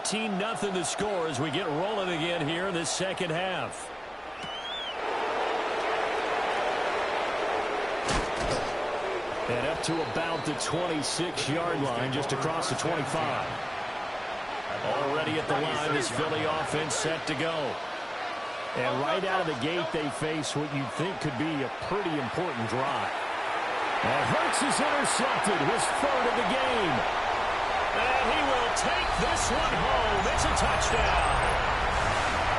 14-0 the score as we get rolling again here in this second half. And up to about the 26-yard line, just across the 25. Already at the line, this Philly offense set to go. And right out of the gate, they face what you'd think could be a pretty important drive. And Hurts is intercepted, his third of the game. And he will take this one home. It's a touchdown.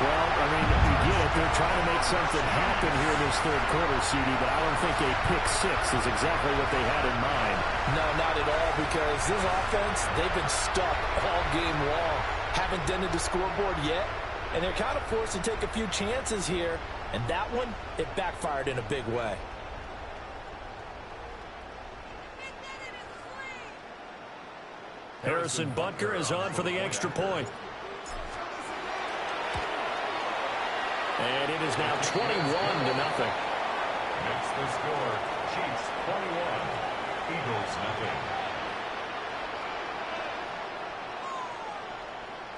Well, I mean, you get it. They're trying to make something happen here in this third quarter, CD, but I don't think a pick six is exactly what they had in mind. No, not at all, because this offense, they've been stuck all game long. Haven't dented the scoreboard yet, and they're kind of forced to take a few chances here, and that one, it backfired in a big way. Harrison Butker is on for the extra point. And it is now 21-0. That's the score. Chiefs 21, Eagles 0.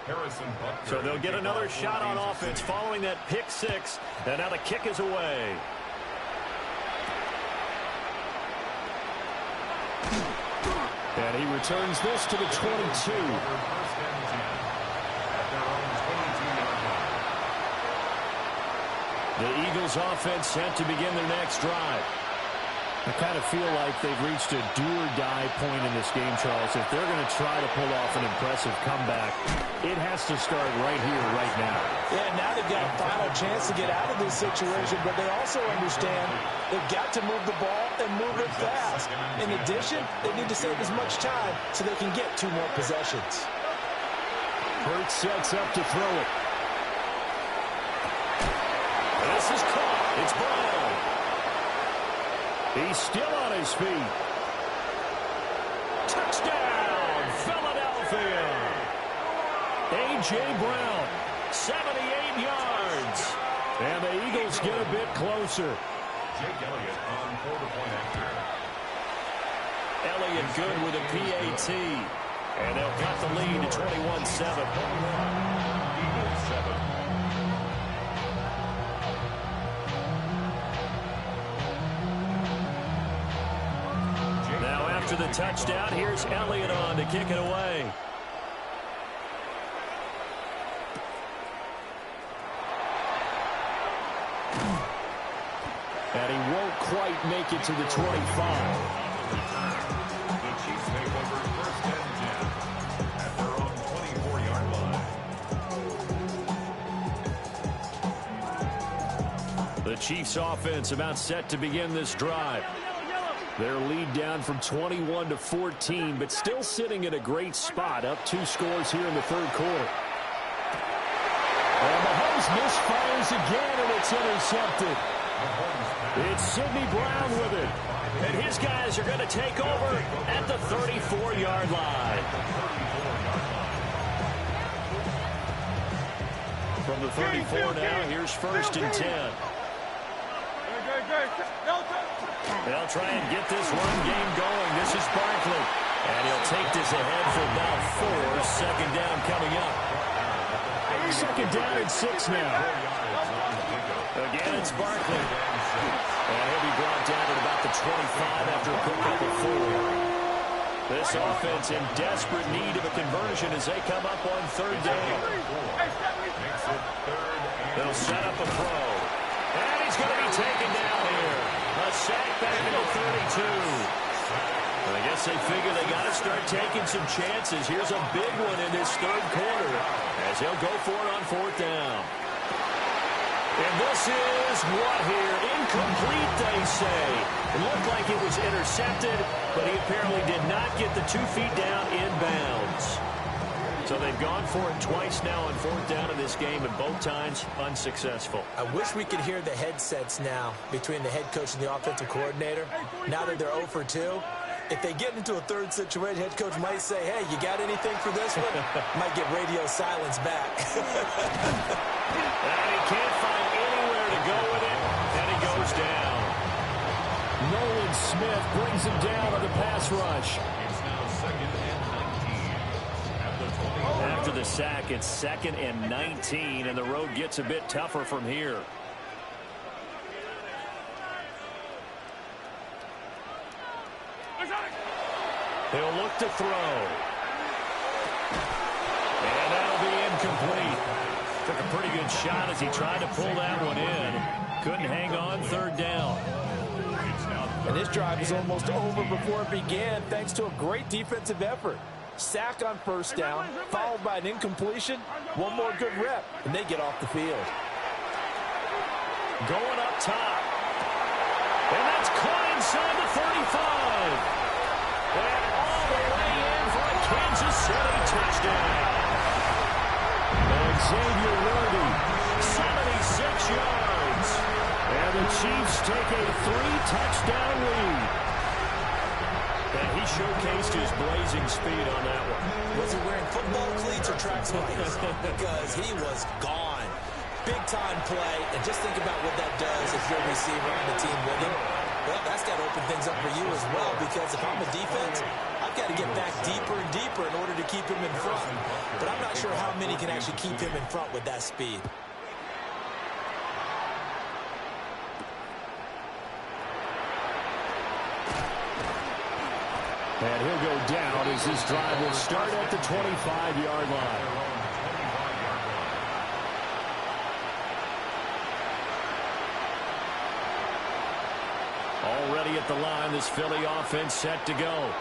Harrison Butker. So they'll get another shot on offense following that pick six. And now the kick is away. And he returns this to the 22. The Eagles offense set to begin their next drive. I kind of feel like they've reached a do-or-die point in this game, Charles. If they're going to try to pull off an impressive comeback, it has to start right here, right now. Yeah, now they've got a final chance to get out of this situation, but they also understand they've got to move the ball and move it fast. In addition, they need to save as much time so they can get 2 more possessions. Hurts sets up to throw it. This is caught. It's Brown. He's still on his feet. Touchdown, Philadelphia. A.J. Brown, 78 yards. And the Eagles get a bit closer. Jake Elliott on for the point after. Elliott good with a PAT. And they'll cut the lead to 21-7. Eagles 7. After the touchdown, here's Elliott on to kick it away. And he won't quite make it to the 25. The Chiefs make over 1st and 10 at their own 24-yard line. The Chiefs offense about set to begin this drive. Their lead down from 21 to 14, but still sitting in a great spot, up 2 scores here in the third quarter. And Mahomes misfires again, and it's intercepted. It's Sidney Brown with it. And his guys are going to take over at the 34-yard line. From the 34 now, here's 1st and 10. They'll try and get this run game going. This is Barkley. And he'll take this ahead for about 4. Second down coming up. Second down and 6 now. Again, it's Barkley. And he'll be brought down at about the 25 after a pickup of 4. This offense in desperate need of a conversion as they come up on 3rd down. They'll set up a throw. And he's going to be taken down here. A sack back into 32. I guess they figure they got to start taking some chances. Here's a big one in this third quarter as he'll go for it on 4th down. And this is what here? Incomplete, they say. It looked like it was intercepted, but he apparently did not get the 2 feet down inbounds. So they've gone for it twice now on 4th down in this game, and both times unsuccessful. I wish we could hear the headsets now between the head coach and the offensive coordinator. Now that they're 0 for 2, if they get into a third situation, head coach might say, hey, you got anything for this one? Might get radio silence back. And he can't find anywhere to go with it, and he goes down. Nolan Smith brings him down on the pass rush. It's now 2nd and 19. At the 20. After the the sack. It's 2nd and 19, and the road gets a bit tougher from here. He'll look to throw. And that'll be incomplete. Took a pretty good shot as he tried to pull that one in. Couldn't hang on, 3rd down. And this drive is almost over before it began, thanks to a great defensive effort. Sack on 1st down, followed by an incompletion. One more good rep, and they get off the field. Going up top. And that's caught inside the 35. And all the way in for a Kansas City touchdown. And Xavier Worthy, 76 yards. And the Chiefs take a 3-touchdown lead. And he showcased his blazing speed on that one. Was he wearing football cleats or track sneakers? Because he was gone. Big-time play, and just think about what that does if you're a receiver on the team with him. Well, that's got to open things up for you as well, because if I'm a defense, I've got to get back deeper and deeper in order to keep him in front. But I'm not sure how many can actually keep him in front with that speed. And he'll go down as this drive will start at the 25-yard line. Already at the line, this Philly offense set to go.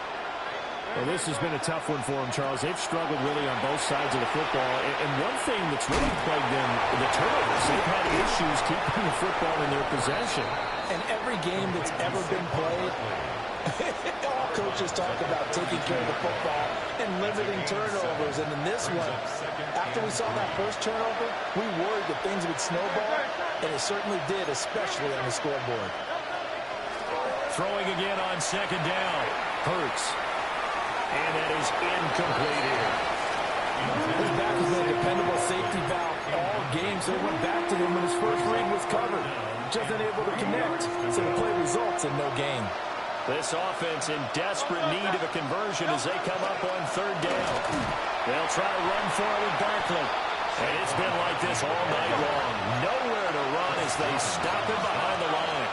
Well, this has been a tough one for them, Charles. They've struggled really on both sides of the football. And one thing that's really plagued them, the turnovers. They've had issues keeping the football in their possession. And every game that's ever been played, all coaches talk about taking care of the football and limiting turnovers. And in this one, after we saw that first turnover, we worried that things would snowball, and it certainly did, especially on the scoreboard. Throwing again on 2nd down. Hurts. And that is incomplete here. His back has been a dependable safety valve all game, so he went back to him when his first read was covered. Just unable to connect, so the play results in no gain. This offense in desperate need of a conversion as they come up on 3rd down. They'll try to run for it with Barkley. And it's been like this all night long. Nowhere to run as they stop him behind the line.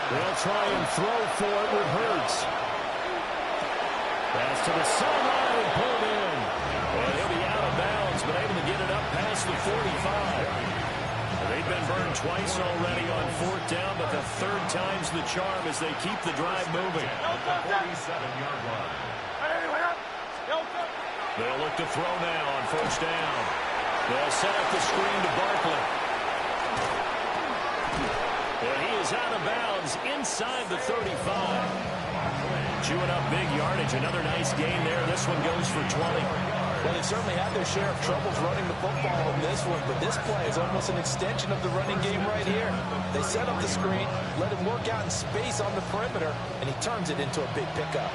They'll try and throw for it with Hurts. Pass to the sideline and pulled in. And he'll be out of bounds, but able to get it up past the 45. They've been burned twice already on 4th down, but the 3rd time's the charm as they keep the drive moving. 47-yard line. They'll look to throw now on 1st down. They'll set up the screen to Barkley. And he is out of bounds inside the 35. Chewing up big yardage. Another nice gain there. This one goes for 20. Well, they certainly had their share of troubles running the football in this one, but this play is almost an extension of the running game right here. They set up the screen, let him work out in space on the perimeter, and he turns it into a big pickup.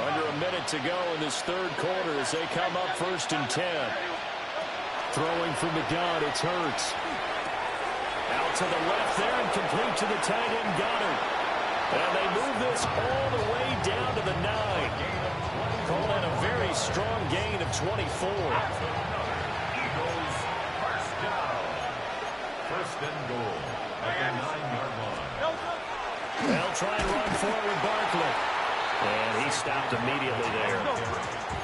Under a minute to go in this 3rd quarter as they come up 1st and 10. Throwing from the gun, it's Hurts. Out to the left there and complete to the tight end Goddard. And they move this all the way down to the 9. Calling in a very strong gain of 24. Eagles, 1st down. 1st and goal at the 9-yard line. They'll try and run forward Barkley. And he stopped immediately there.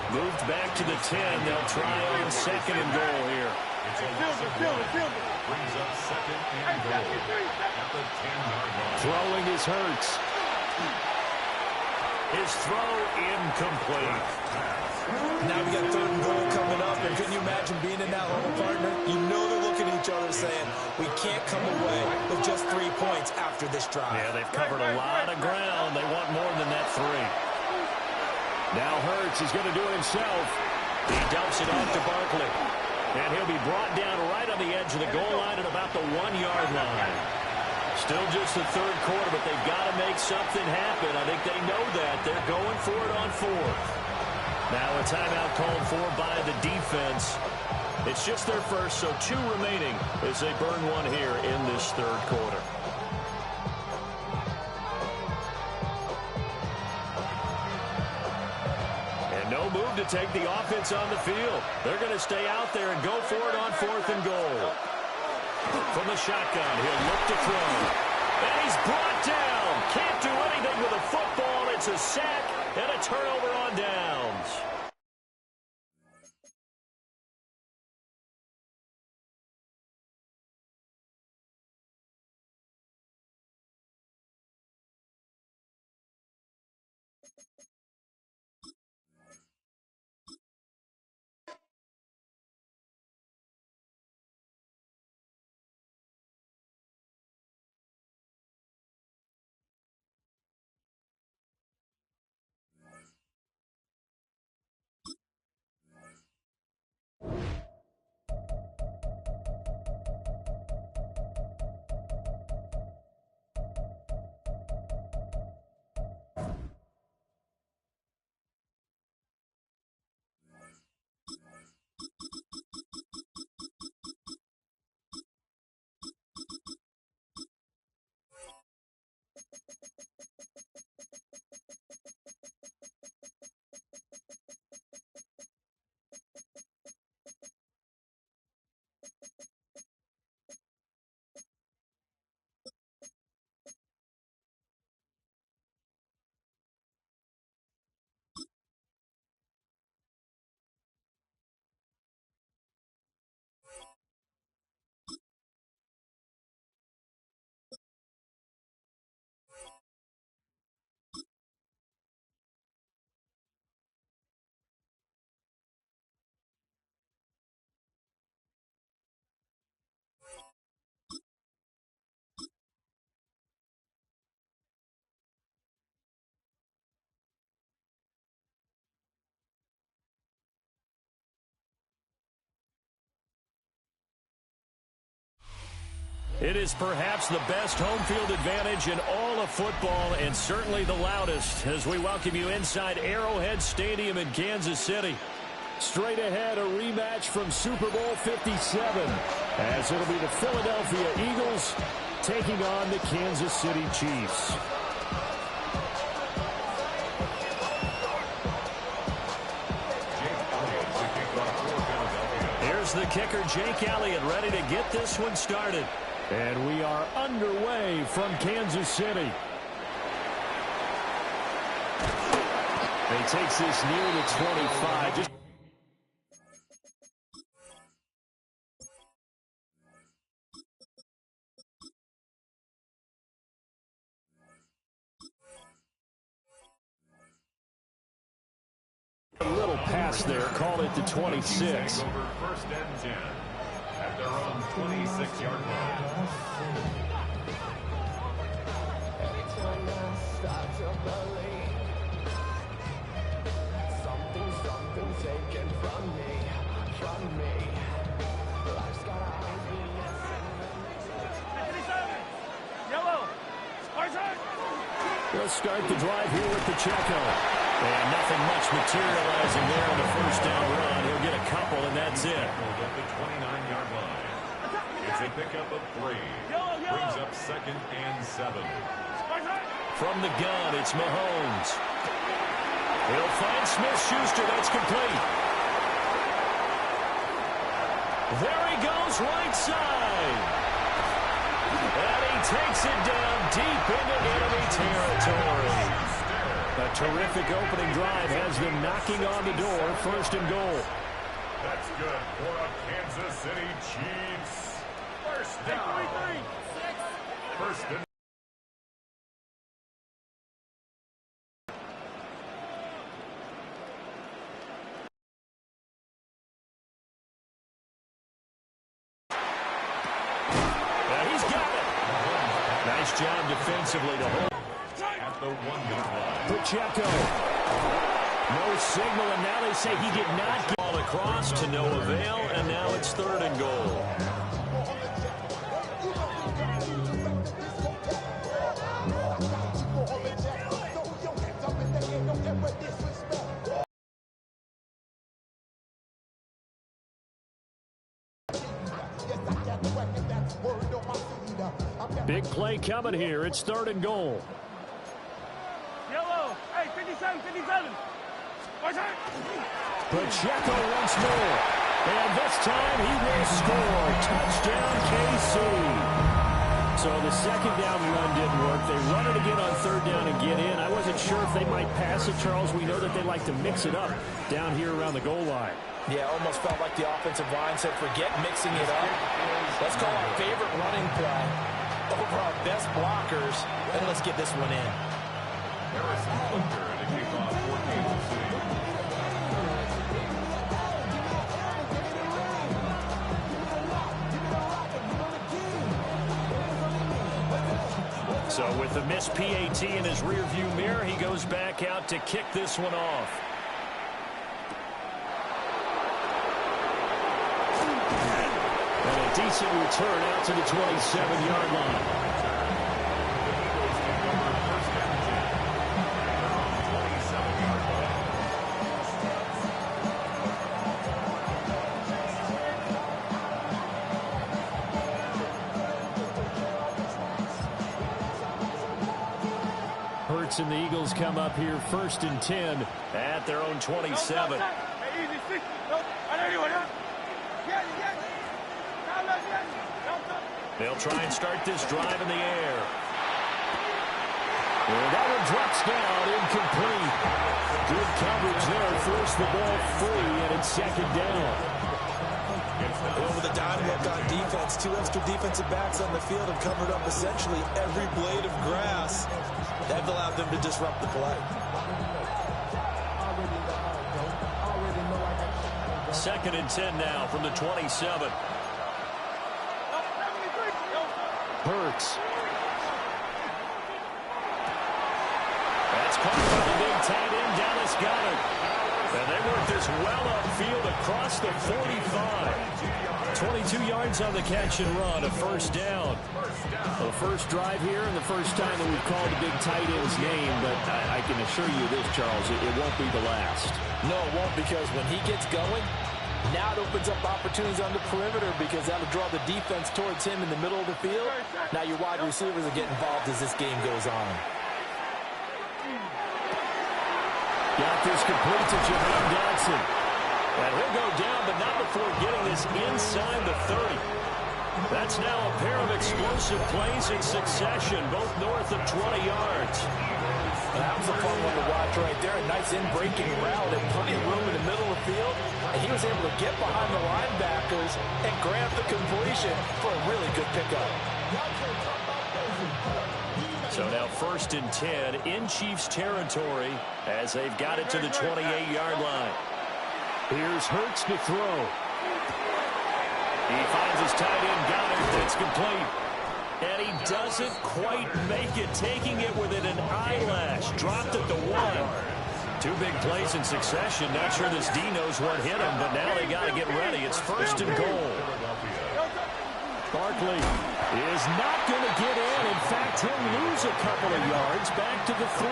Moved back to the 10. They'll try on 2nd and goal here. Brings up 2nd and goal at the 10-yard line. Throwing is Hurts. His throw incomplete. Now we got 3rd and goal coming up, and can you imagine being in that hole, partner? You know they're looking at each other saying, we can't come away with just 3 points after this drive. Yeah, they've covered a lot of ground. They want more than that 3. Now Hurts is going to do it himself. He dumps it off to Barkley. And he'll be brought down right on the edge of the goal line at about the 1-yard line. Still just the 3rd quarter, but they've got to make something happen. I think they know that. They're going for it on 4th. Now a timeout called for by the defense. It's just their first, so 2 remaining as they burn one here in this 3rd quarter. And no move to to take the offense on the field. They're going to stay out there and go for it on 4th and goal. From the shotgun, he'll look to throw. And he's brought down. Can't do anything with a football. It's a sack and a turnover on downs. It is perhaps the best home field advantage in all of football and certainly the loudest as we welcome you inside Arrowhead Stadium in Kansas City. Straight ahead, a rematch from Super Bowl 57 as it'll be the Philadelphia Eagles taking on the Kansas City Chiefs. Here's the kicker, Jake Elliott, ready to get this one started. And we are underway from Kansas City. He takes this near the 25. Just a little pass there, called it the 26. Over 1st and 10 at their own 26-yard line. Something's taken from me. Life's got eyes, Yellow. Let's start the drive here with Pacheco. And nothing much materializing there in the first down run. He'll get a couple, and that's it. At the 29-yard line. It's a pickup of 3. Brings up 2nd and 7. From the gun, it's Mahomes. He'll find Smith-Schuster. That's complete. There he goes, right side. And he takes it down deep into enemy territory. A terrific opening drive has them knocking on the door, 1st and goal. That's good for a Kansas City Chiefs. 1st down. 1st and he's got it. Nice job defensively to hold. at the 1-minute line. Pacheco. No signal, and now they say he did not get ball across to no avail, and now it's 3rd and goal. Big play coming here. It's 3rd and goal. Yellow. Hey, 57, 57. Pacheco once more. And this time he will score. Touchdown, KC. So the second down run didn't work. They run it again on third down and get in. I wasn't sure if they might pass it, Charles. We know that they like to mix it up down here around the goal line. Yeah, almost felt like the offensive line said, forget mixing it up. Let's call our favorite running play over our best blockers, and let's get this one in. Harrison Butker to kick off for Kansas City. So with the missed PAT in his rearview mirror, he goes back out to kick this one off. And a decent return out to the 27-yard line. Hurts and the Eagles come up here 1st and 10 at their own 27. They'll try and start this drive in the air. And that one drops down, incomplete. Good coverage there, forced the ball free, and it's 2nd down. Over the dime look on defense, 2 extra defensive backs on the field have covered up essentially every blade of grass. That allowed them to disrupt the play. 2nd and 10 now from the 27. Hurts. That's caught by the big tight end, Dallas Goedert. And they work this well upfield across the 45. 22 yards on the catch and run, a 1st down. The first drive here and the first time that we've called the big tight end's name, but I can assure you this, Charles, it won't be the last. No, it won't, because when he gets going, now it opens up opportunities on the perimeter because that'll draw the defense towards him in the middle of the field. Now your wide receivers will get involved as this game goes on. Got this complete to Jahan Dotson. And he'll go down, but not before getting this inside the 30. That's now a pair of explosive plays in succession, both north of 20 yards. That was a fun one to watch right there. A nice in-breaking route and plenty of room in the middle of the field. And he was able to get behind the linebackers and grab the completion for a really good pickup. So now 1st and 10 in Chiefs territory as they've got it to the 28-yard line. Here's Hurts to throw. He finds his tight end, Goddard. That's complete. And he doesn't quite make it, taking it within an eyelash. Dropped at the 1. 2 big plays in succession. Not sure this D knows what hit him, but now they got to get ready. It's 1st and goal. Barkley is not going to get in. In fact, he'll lose a couple of yards back to the 3.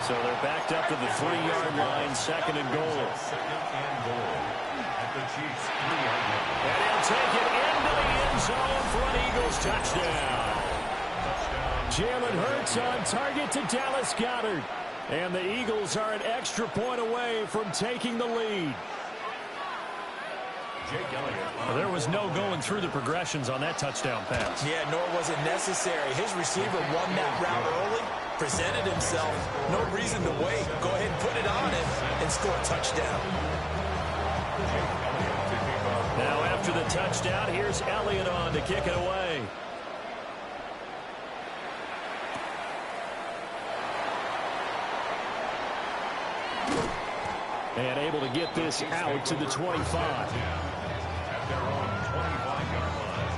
So they're backed up to the 3-yard line, 2nd and goal. And he'll take it into the end zone for an Eagles touchdown. Jalen Hurts on target to Dallas Goedert. And the Eagles are an extra point away from taking the lead. There was no going through the progressions on that touchdown pass. Yeah, nor was it necessary. His receiver won that route early, presented himself. No reason to wait. Go ahead and put it on him and score a touchdown. Now after the touchdown, here's Elliott on to kick it away. And able to get this out to the 25. At their own 25-yard line.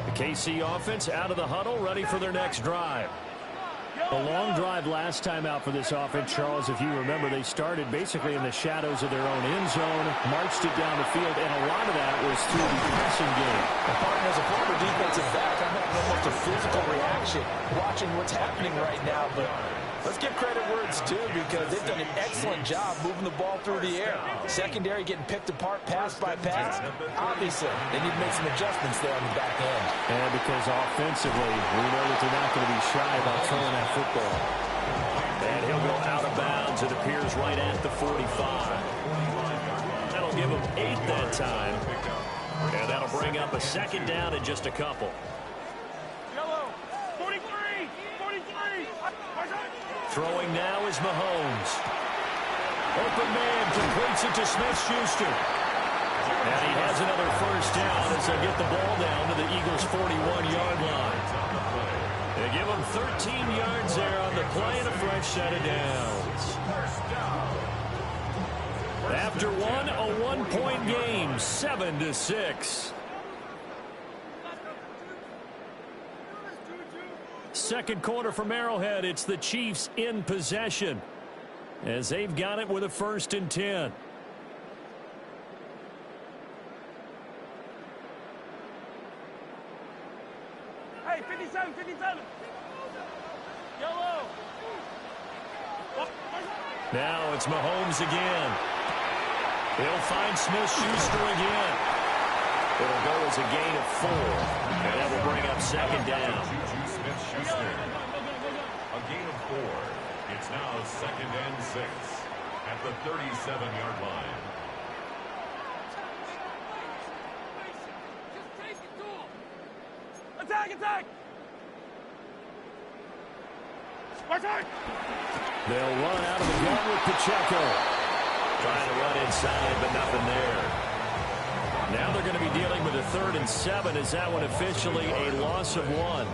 The KC offense out of the huddle, ready for their next drive. A long drive last time out for this offense, Charles. If you remember, they started basically in the shadows of their own end zone, marched it down the field, and a lot of that was through the passing game. As a former defensive back, I'm having almost a physical reaction watching what's happening right now, but let's give credit where it's due because they've done an excellent job moving the ball through the air. Secondary getting picked apart pass by pass. Obviously, they need to make some adjustments there on the back end. And because offensively, we know that they're not going to be shy about throwing that football. And he'll go out of bounds yards. It appears right at the 45. That'll give them 8 that time. And that'll bring up a second down in just a couple. Yellow. 43. 43. Throwing now is Mahomes. Open man completes it to Smith-Schuster. And he has another first down as they get the ball down to the Eagles' 41-yard line. They give him 13 yards there on the play and a fresh set of downs. After one, a one-point game, 7-6. Second quarter from Arrowhead, it's the Chiefs in possession as they've got it with a 1st and 10. Hey, 57, 57. Yellow. Now it's Mahomes again. He'll find Smith-Schuster again. It'll go as a gain of 4. And that will bring up second down. Smith-Schuster. A gain of 4. It's now 2nd and 6 at the 37-yard line. Attack, attack. Attack. They'll run out of the gun with Pacheco. Trying to run inside, but nothing there. Now they're going to be dealing with a 3rd and 7. Is that one officially a loss of 1?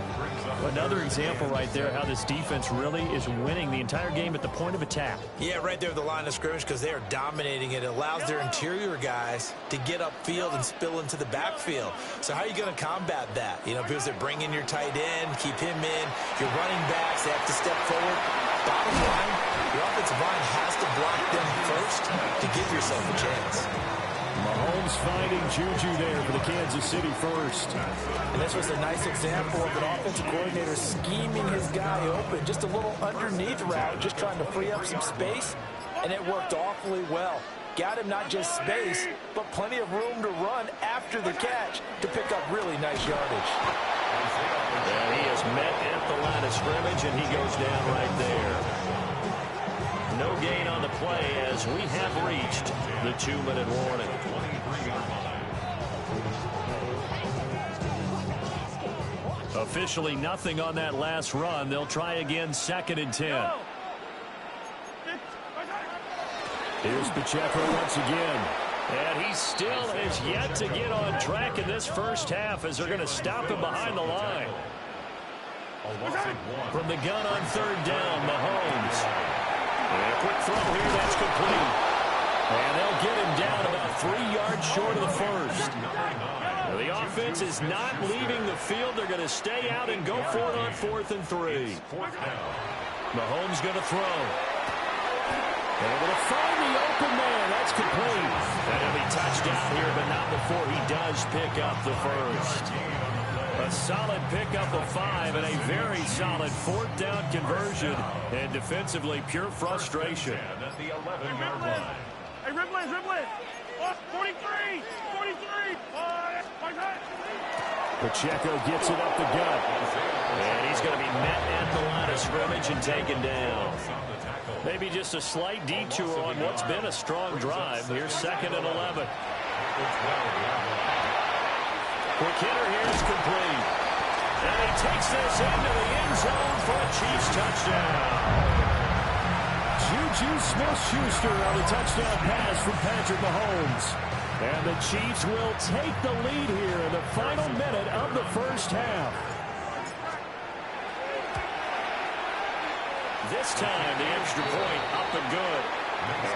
Another example right there how this defense really is winning the entire game at the point of attack. Yeah, right there at the line of scrimmage because they are dominating it. It allows their interior guys to get upfield and spill into the backfield. So how are you going to combat that? You know, because they're bringing your tight end, keep him in. Your running backs, they have to step forward. Bottom line, your offensive line has to block them first to give yourself a chance. Mahomes finding Juju there for the Kansas City first. And this was a nice example of an offensive coordinator scheming his guy open. Just a little underneath route, just trying to free up some space, and it worked awfully well. Got him not just space, but plenty of room to run after the catch to pick up really nice yardage. And he is met at the line of scrimmage, and he goes down right there. No gain on the play as we have reached the 2-minute warning. Officially nothing on that last run. They'll try again, 2nd and 10. Here's Pacheco once again. And he still has yet to get on track in this first half as they're going to stop him behind the line. From the gun on 3rd down, Mahomes. And a quick throw here, that's complete. And they'll get him down about 3 yards short of the first. The offense is not leaving the field. They're going to stay out and go for it on 4th and 3. Mahomes going to throw. Able to find the open man. That's complete. And he'll be touched down here, but not before he does pick up the first. A solid pickup of 5 and a very solid 4th down conversion. And defensively, pure frustration. At the 11-yard line. Hey, Ripley, Ripley. 43, 43. Pacheco gets it up the gut. And he's going to be met at the line of scrimmage and taken down. Maybe just a slight detour on what's been a strong drive. Here's 2nd and 11. Quick hitter here is complete. And he takes this into the end zone for a Chiefs touchdown. Juju Smith-Schuster on the touchdown pass from Patrick Mahomes. And the Chiefs will take the lead here in the final minute of the first half. This time, the extra point up and good.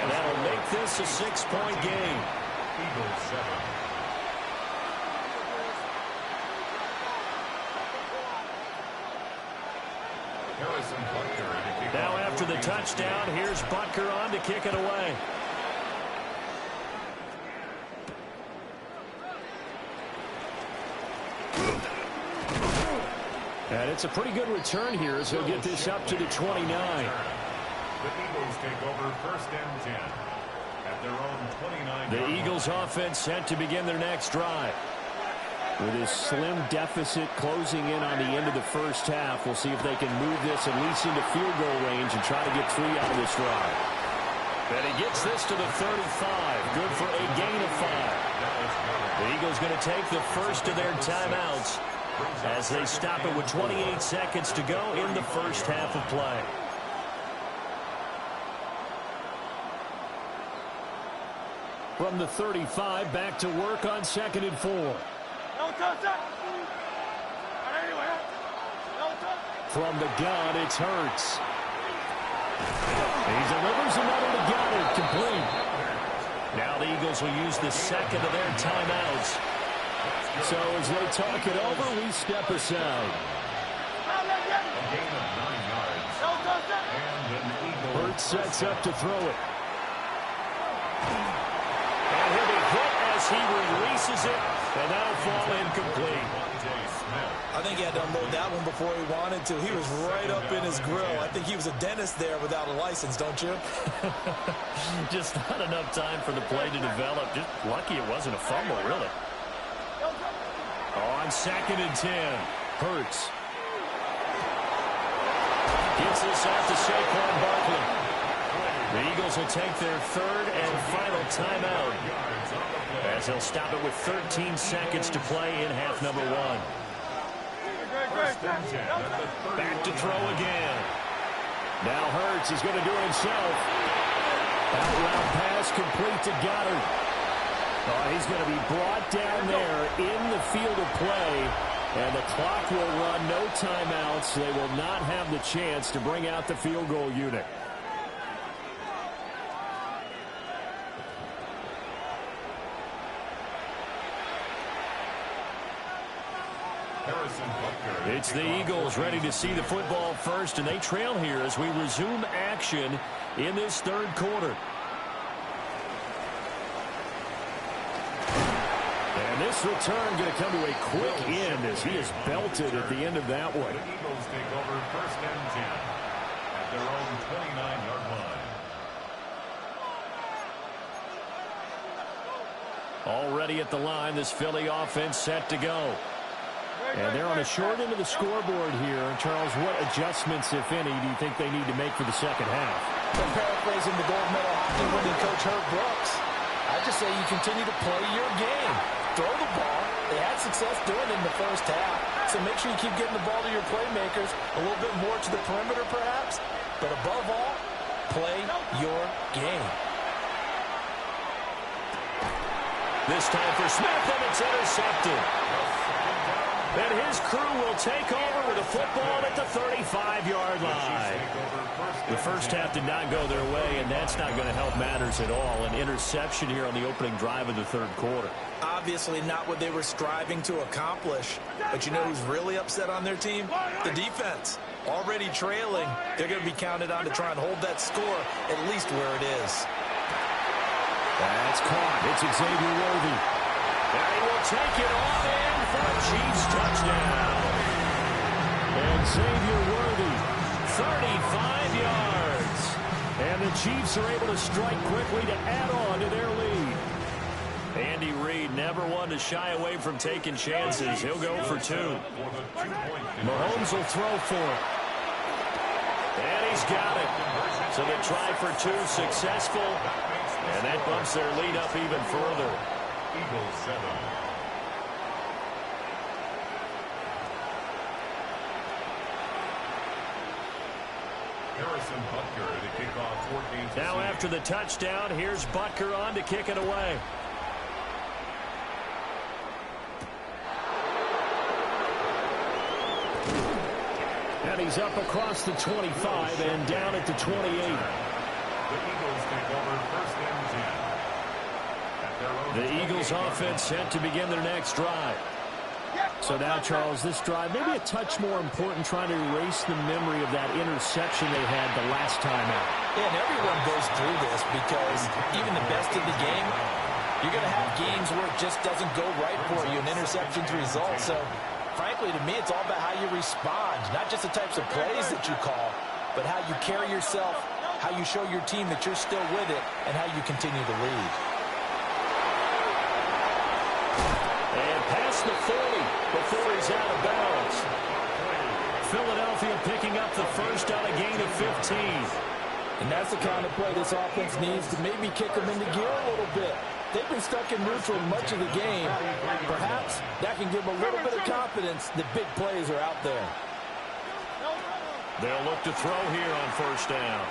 And that'll make this a 6-point game. Eagles 7. Now after the touchdown, here's Butker on to kick it away. And it's a pretty good return here as he'll get this up to the 29. The Eagles take over 1st and 10 at their own 29. The Eagles offense set to begin their next drive. With his slim deficit closing in on the end of the first half, we'll see if they can move this at least into field goal range and try to get 3 out of this drive. And he gets this to the 35. Good for a gain of 5. The Eagles going to take the first of their timeouts as they stop it with 28 seconds to go in the first half of play. From the 35, back to work on 2nd and 4. From the gun, it's Hurts. He delivers another to Goddard, complete. Now the Eagles will use the second of their timeouts. So as they talk it over, we step aside. A gain of 9 yards. And an Eagle. Hurts sets up to throw it. And he'll be hit as he releases it, and that'll fall incomplete. I think he had to unload that one before he wanted to. He was right up in his grill. I think he was a dentist there without a license, don't you? Just not enough time for the play to develop. Just lucky it wasn't a fumble, really. On 2nd and 10, Hurts. Gets this out to Saquon Barkley. The Eagles will take their third and final timeout as they'll stop it with 13 seconds to play in half number 1. Back to throw again. Now Hurts is going to do it himself. Out route pass complete to Goddard. Oh, he's going to be brought down there in the field of play. And the clock will run, no timeouts. They will not have the chance to bring out the field goal unit. It's the Eagles ready to see the football first, and they trail here as we resume action in this third quarter. And this return going to come to a quick end as he is belted at the end of that one. The Eagles take over 1st and 10 at their own 29-yard line. Already at the line, this Philly offense set to go. And they're on the short end of the scoreboard here. Charles, what adjustments, if any, do you think they need to make for the second half? I'm paraphrasing the gold medal hockey winning coach Herb Brooks. I just say you continue to play your game. Throw the ball. They had success doing it in the first half. So make sure you keep getting the ball to your playmakers. A little bit more to the perimeter, perhaps. But above all, play your game. This time for Smith, and it's intercepted. And his crew will take over with a football at the 35-yard line. The first half did not go their way, and that's not going to help matters at all. An interception here on the opening drive of the third quarter. Obviously not what they were striving to accomplish. But you know who's really upset on their team? The defense. Already trailing. They're going to be counted on to try and hold that score at least where it is. That's caught. It's Xavier Worthy. And he will take it off in for a Chiefs touchdown. And Xavier Worthy, 35 yards. And the Chiefs are able to strike quickly to add on to their lead. Andy Reid never one to shy away from taking chances. He'll go for 2. Mahomes will throw for it. And he's got it. So the try for 2 successful. And that bumps their lead up even further. Eagles 7. Harrison Butker to kick off 14. Now after the touchdown, here's Butker on to kick it away. And he's up across the 25 and down at the 28. The Eagles take over 1st and 10. The Eagles offense set to begin their next drive. So now, Charles, this drive maybe a touch more important, trying to erase the memory of that interception they had the last time out. Yeah, and everyone goes through this because even the best in the game, you're going to have games where it just doesn't go right for you, and interceptions result. So, frankly, to me, it's all about how you respond, not just the types of plays that you call, but how you carry yourself, how you show your team that you're still with it, and how you continue to lead. And past the 40 before he's out of bounds. Philadelphia picking up the first on a gain of 15. And that's the kind of play this offense needs to maybe kick them into gear a little bit. They've been stuck in neutral much of the game. Perhaps that can give them a little bit of confidence that big plays are out there. They'll look to throw here on first down.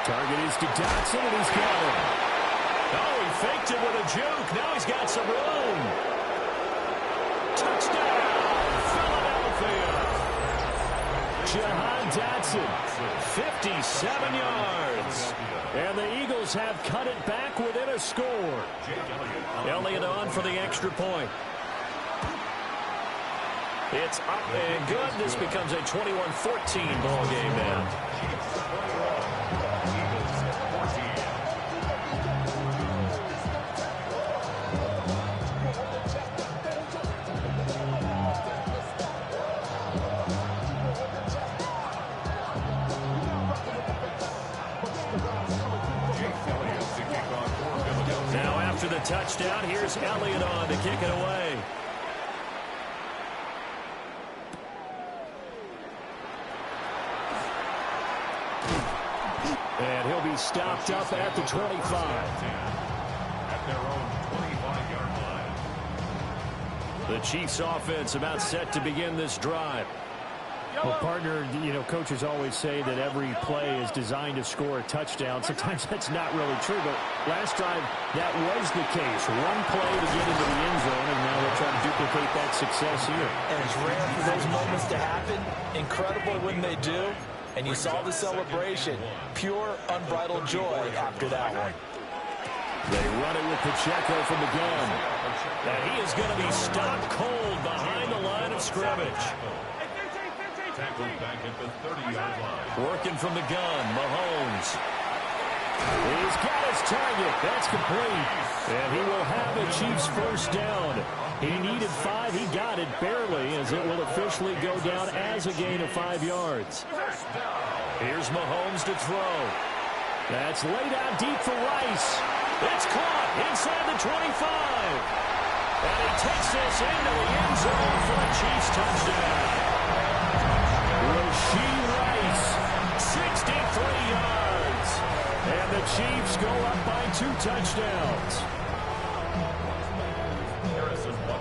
Target is to Dotson, and he's got him. Oh, he faked it with a juke. Now he's got some room. Touchdown, Philadelphia. Jahan Dotson, 57 yards. And the Eagles have cut it back within a score. Elliott on for the extra point. It's up and good. This becomes a 21-14 ball game now. Now after the touchdown, here's Elliott on to kick it away. And he'll be stopped up at the 25. At their own 25-yard line. The Chiefs offense about set to begin this drive. Well, partner, coaches always say that every play is designed to score a touchdown. Sometimes that's not really true, but last drive, that was the case. One play to get into the end zone, and now they're trying to duplicate that success here. And it's rare for those moments to happen. Incredible when they do. And you saw the celebration. Pure, unbridled joy after that one. They run it with Pacheco from the gun. And he is going to be stopped cold behind the line of scrimmage. Tackled back at the 30-yard line. Working from the gun, Mahomes. He's got his target. That's complete. And he will have a Chiefs first down. He needed 5. He got it barely, as it will officially go down as a gain of 5 yards. Here's Mahomes to throw. That's laid out deep for Rice. It's caught inside the 25. And he takes this into the end zone for a Chiefs touchdown. Rashee Rice, 63 yards. And the Chiefs go up by 2 touchdowns.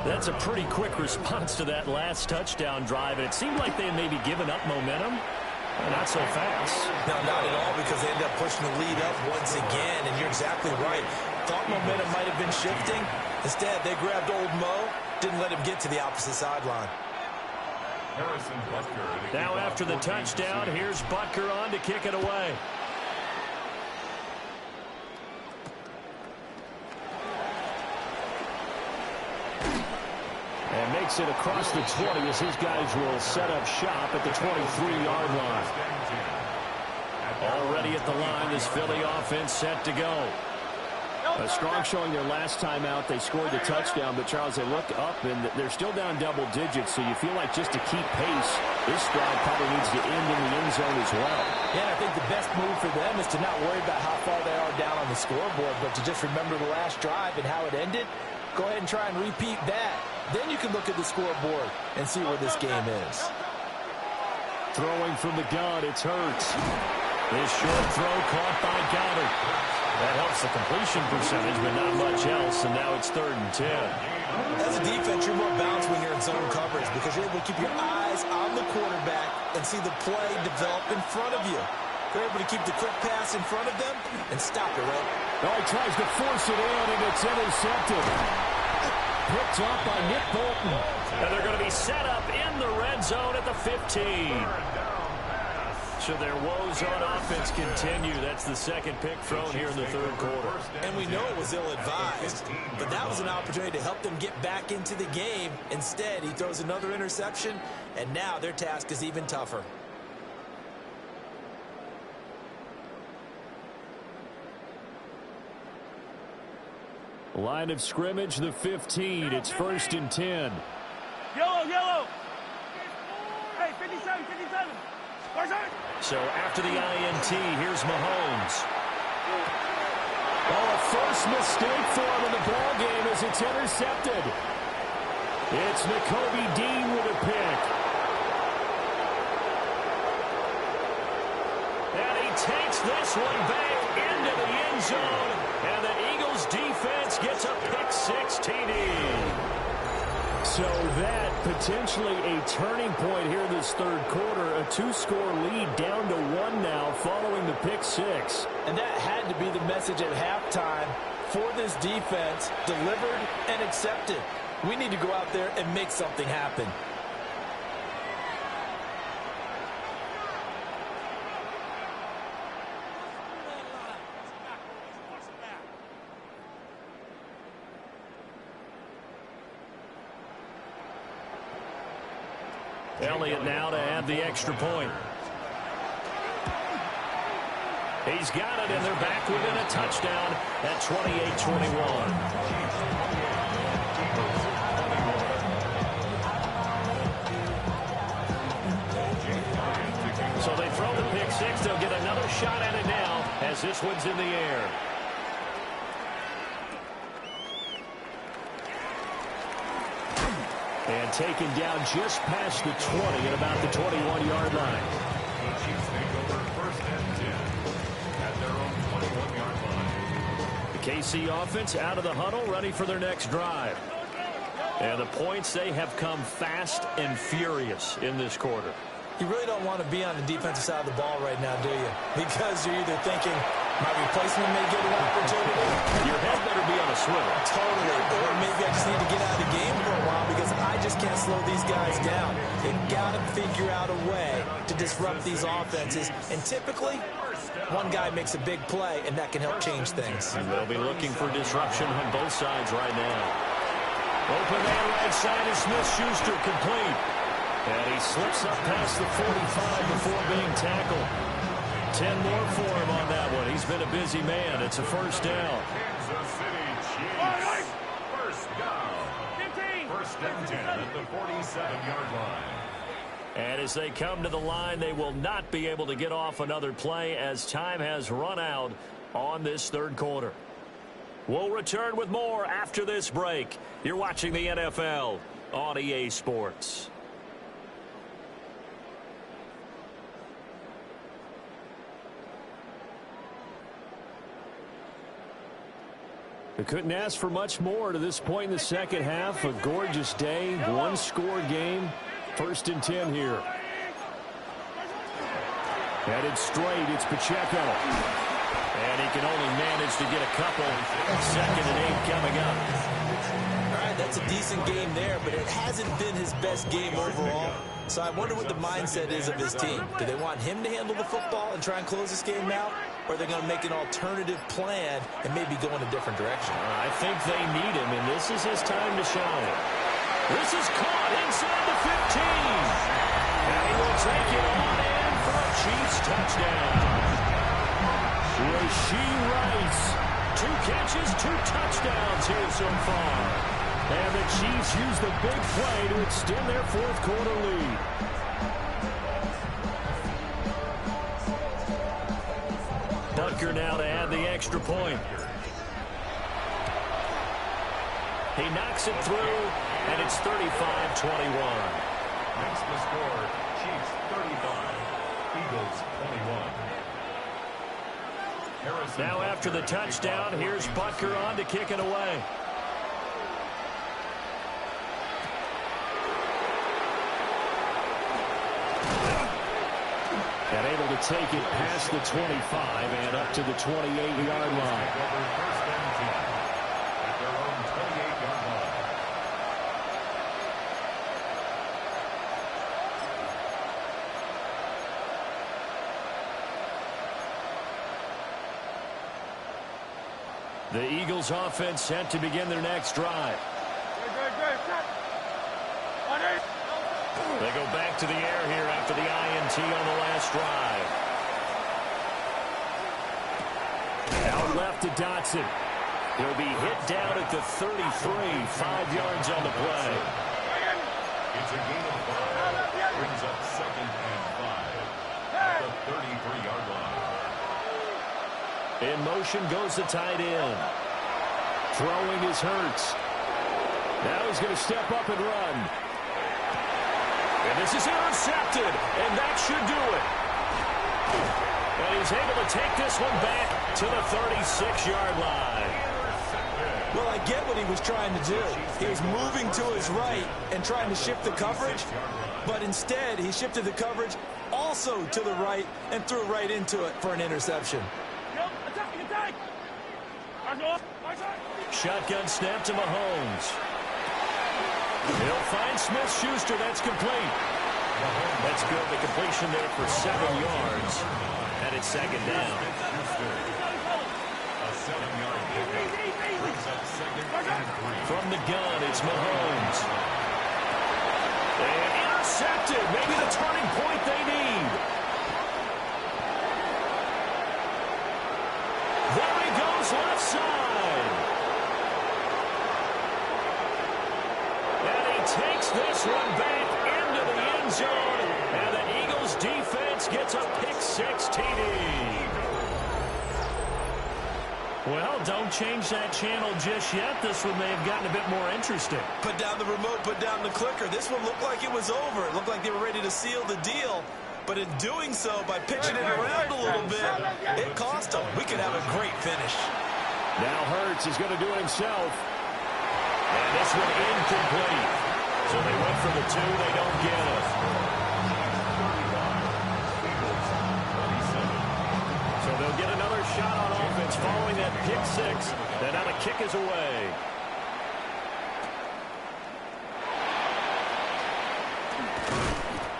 That's a pretty quick response to that last touchdown drive. And it seemed like they had maybe given up momentum. Not so fast. No, not at all, because they ended up pushing the lead up once again. And you're exactly right. Thought momentum might have been shifting. Instead, they grabbed old Mo, didn't let him get to the opposite sideline. Now after the touchdown, here's Butker on to kick it away. And makes it across the 20 as his guys will set up shop at the 23-yard line. Already at the line, this Philly offense set to go. A strong showing their last time out. They scored the touchdown, but Charles, they look up and they're still down double digits, so you feel like just to keep pace, this drive probably needs to end in the end zone as well. Yeah, I think the best move for them is to not worry about how far they are down on the scoreboard, but to just remember the last drive and how it ended. Go ahead and try and repeat that. Then you can look at the scoreboard and see where this game is. Throwing from the gun, it's Hurts. This short throw caught by Goddard. That helps the completion percentage, but not much else, and now it's 3rd and 10. As a defense, you're more balanced when you're in zone coverage because you're able to keep your eyes on the quarterback and see the play develop in front of you. You're able to keep the quick pass in front of them and stop it, right? Oh, he tries to force it in, and it's intercepted. Picked up by Nick Bolton. And they're going to be set up in the red zone at the 15. Should their woes on offense continue, that's the second pick thrown here in the 3rd quarter. And we know it was ill-advised, but that was an opportunity to help them get back into the game. Instead, he throws another interception, and now their task is even tougher. Line of scrimmage, the 15. It's 1st and 10. Yellow, yellow. Hey, 57, 57. So after the INT, here's Mahomes. Oh, a first mistake for him in the ball game as it's intercepted. It's Nakobe Dean with a pick. And he takes this one back into the end zone, and the Eagles defense gets a pick-six TD. So that potentially a turning point here this third quarter. A two-score lead down to one now following the pick-six. And that had to be the message at halftime for this defense, delivered and accepted. We need to go out there and make something happen. Elliott now to add the extra point. He's got it, and they're back within a touchdown at 28-21. So they throw the pick six. They'll get another shot at it now as this one's in the air. And taken down just past the 20 at about the 21-yard line. The Chiefs take over first and 10 at their own 21-yard line. The KC offense out of the huddle, ready for their next drive. And the points, they have come fast and furious in this quarter. You really don't want to be on the defensive side of the ball right now, do you? Because you're either thinking, my replacement may get an opportunity. Your head better be on a swivel. Totally. Or maybe I just need to get out of the game for a while because I just can't slow these guys down. They've got to figure out a way to disrupt these offenses. And typically, one guy makes a big play, and that can help change things. And they'll be looking for disruption on both sides right now. Open man right side is Smith-Schuster, complete. And he slips up past the 45 before being tackled. 10 more for him on that one. He's been a busy man. It's a first down. Kansas City Chiefs. First down. First and 10 at the 47-yard line. And as they come to the line, they will not be able to get off another play as time has run out on this third quarter. We'll return with more after this break. You're watching the NFL on EA Sports. We couldn't ask for much more to this point in the second half. A gorgeous day, one-score game. First and 10 here. Headed straight, it's Pacheco. And he can only manage to get a couple. Second and 8 coming up. All right, that's a decent game there, but it hasn't been his best game overall. So I wonder what the mindset is of his team. Do they want him to handle the football and try and close this game out? Or are they going to make an alternative plan and maybe go in a different direction? I think they need him, and this is his time to shine. This is caught inside the 15. And he will take it on in for a Chiefs touchdown. Rashee Rice, 2 catches, 2 touchdowns here so far. And the Chiefs use the big play to extend their fourth quarter lead. Butker now to add the extra point. He knocks it through, and it's 35-21. Makes the score, Chiefs 35, Eagles 21. Now after the touchdown, here's Butker on to kick it away. And able to take it past the 25 and up to the 28-yard line. First and 10 at their own 28-yard line. The Eagles offense set to begin their next drive. They go back to the air here after the INT on the last drive. Out left to Dotson. He'll be hit down at the 33, 5 yards on the play. It's a gain of 5. Brings up second and 5 at the 33-yard line. In motion goes the tight end. Throwing is Hurts. Now he's going to step up and run. And this is intercepted, and that should do it. And he's able to take this one back to the 36-yard line. Well, I get what he was trying to do. He was moving to his right and trying to shift the coverage, but instead he shifted the coverage also to the right and threw right into it for an interception. Shotgun snap to Mahomes. He'll find Smith-Schuster. That's complete. That's good. The completion there for 7 yards. And it's second down. A 7-yard pickup brings up second and 3. From the gun, it's Mahomes. And intercepted. Maybe the turning point they need. There he goes, left side. And he takes this one back into the end zone. And the Eagles defense gets a pick-6 TD. Well, don't change that channel just yet. This one may have gotten a bit more interesting. Put down the remote, put down the clicker. This one looked like it was over. It looked like they were ready to seal the deal. But in doing so, by pitching it around a little bit, it cost them. We could have a great finish. Now Hurts is going to do it himself. And this one incomplete. So they went for the 2. They don't get it. So they'll get another shot on offense following that pick-6. And now the kick is away.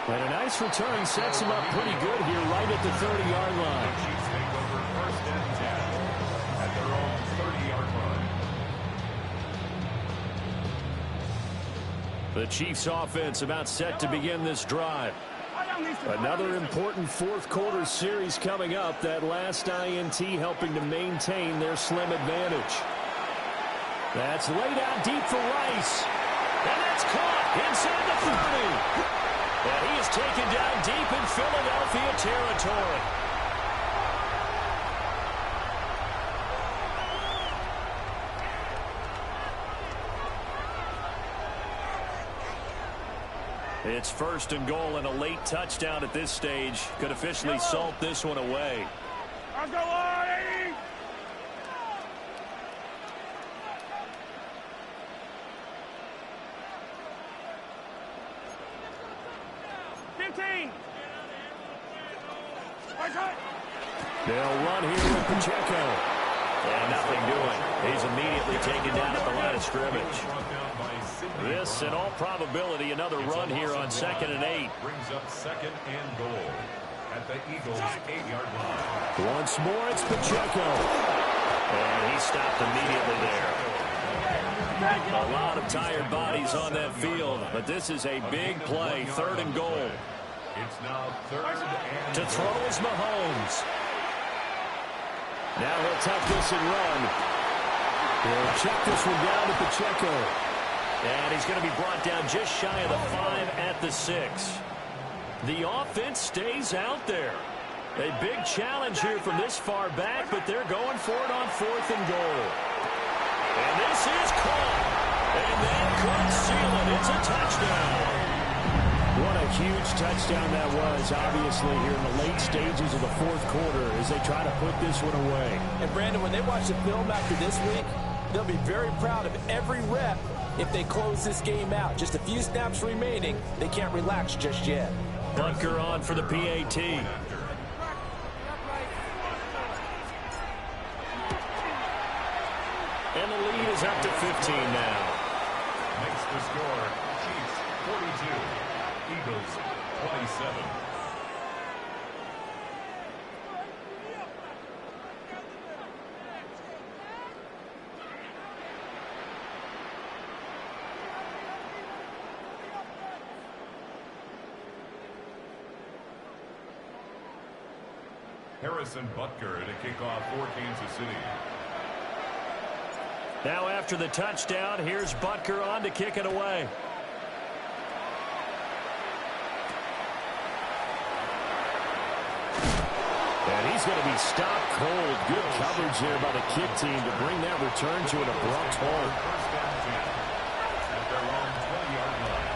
And a nice return sets him up pretty good here right at the 30-yard line. Chiefs take over first and 10 at their own 30-yard line. The Chiefs offense about set to begin this drive. Another important fourth-quarter series coming up. That last INT helping to maintain their slim advantage. That's laid out deep for Rice. And that's caught inside the 30. And he is taken down deep in Philadelphia territory. It's first and goal, and a late touchdown at this stage could officially salt this one away. Let's go, Artie! They'll run here with Pacheco. And nothing doing. He's immediately taken down at the line of scrimmage. This, in all probability, another run here on 2nd and 8. Brings up 2nd and goal at the Eagles' 8-yard line. Once more, it's Pacheco. And he stopped immediately there. A lot of tired bodies on that field, but this is a big play, 3rd and goal. It's now 3rd and to throw is Mahomes. Now he'll tuck this and run. He'll check this one down to Pacheco. And he's going to be brought down just shy of the 5 at the 6. The offense stays out there. A big challenge here from this far back, but they're going for it on 4th and goal. And this is caught. And that could seal it. It's a touchdown. What a huge touchdown that was, obviously, here in the late stages of the 4th quarter as they try to put this one away. And, Brandon, when they watch the film after this week, they'll be very proud of every rep if they close this game out. Just a few snaps remaining. They can't relax just yet. Butker on for the PAT. And the lead is up to 15 now. makes the score Chiefs 42, Eagles 27. Harrison Butker to kick off for Kansas City. Now after the touchdown, here's Butker on to kick it away. And he's going to be stopped cold. Good coverage there by the kick team to bring that return to an abrupt halt. First down 10 at their own 20-yard line.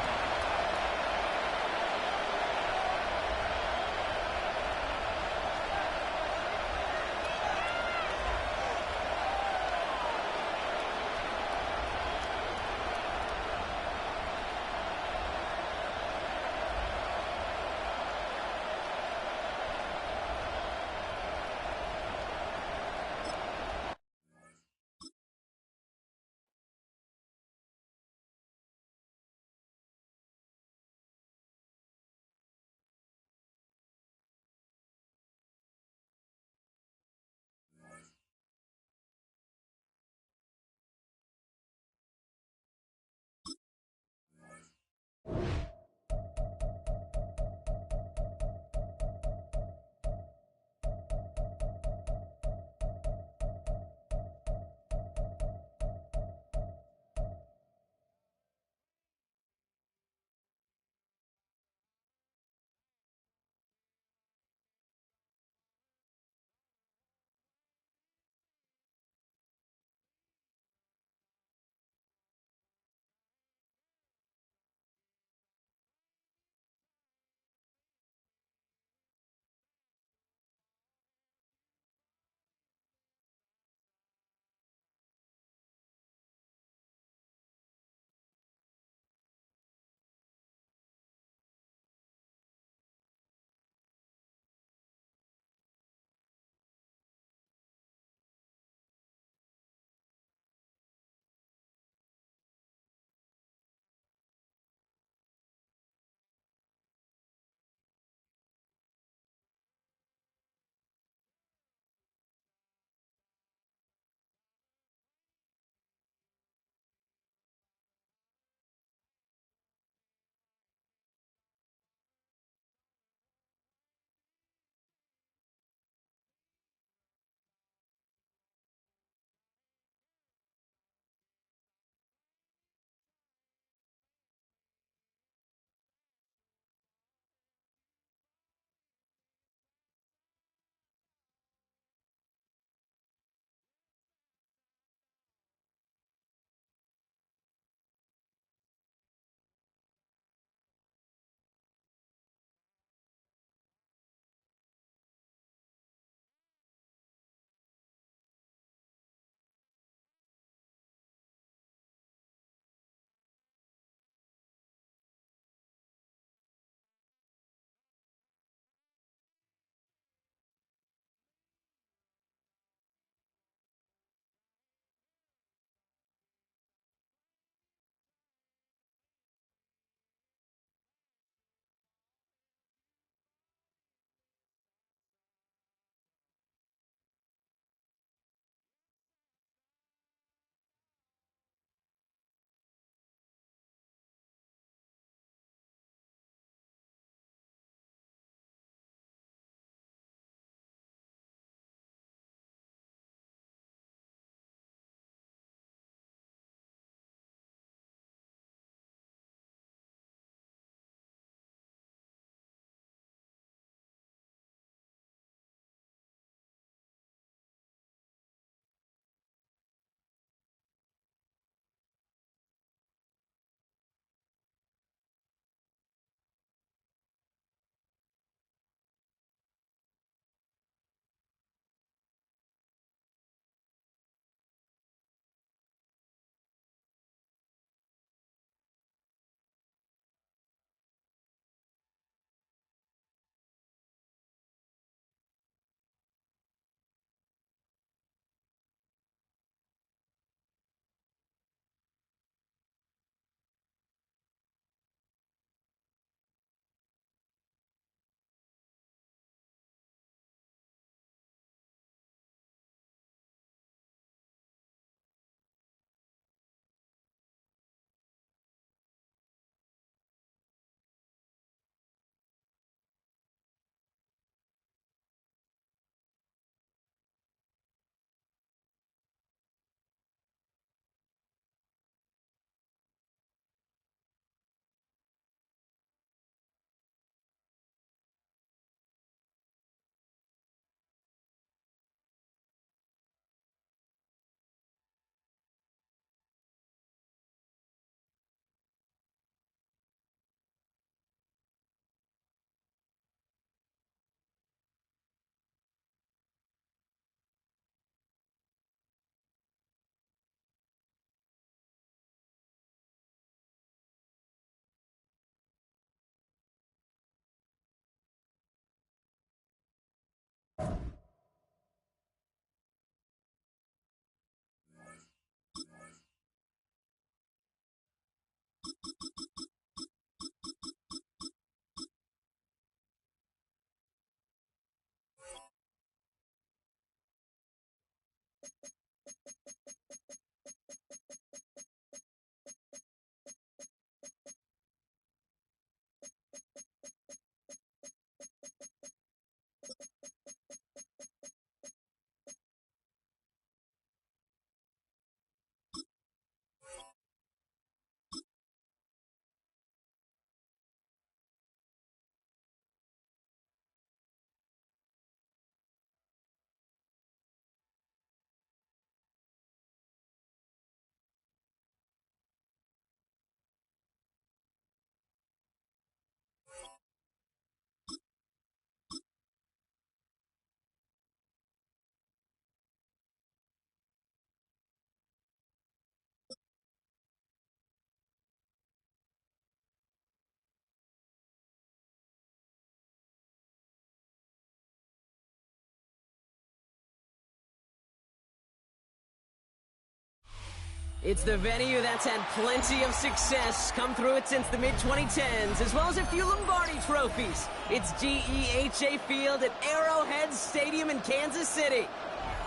It's the venue that's had plenty of success, come through it since the mid-2010s, as well as a few Lombardi trophies. It's GEHA Field at Arrowhead Stadium in Kansas City.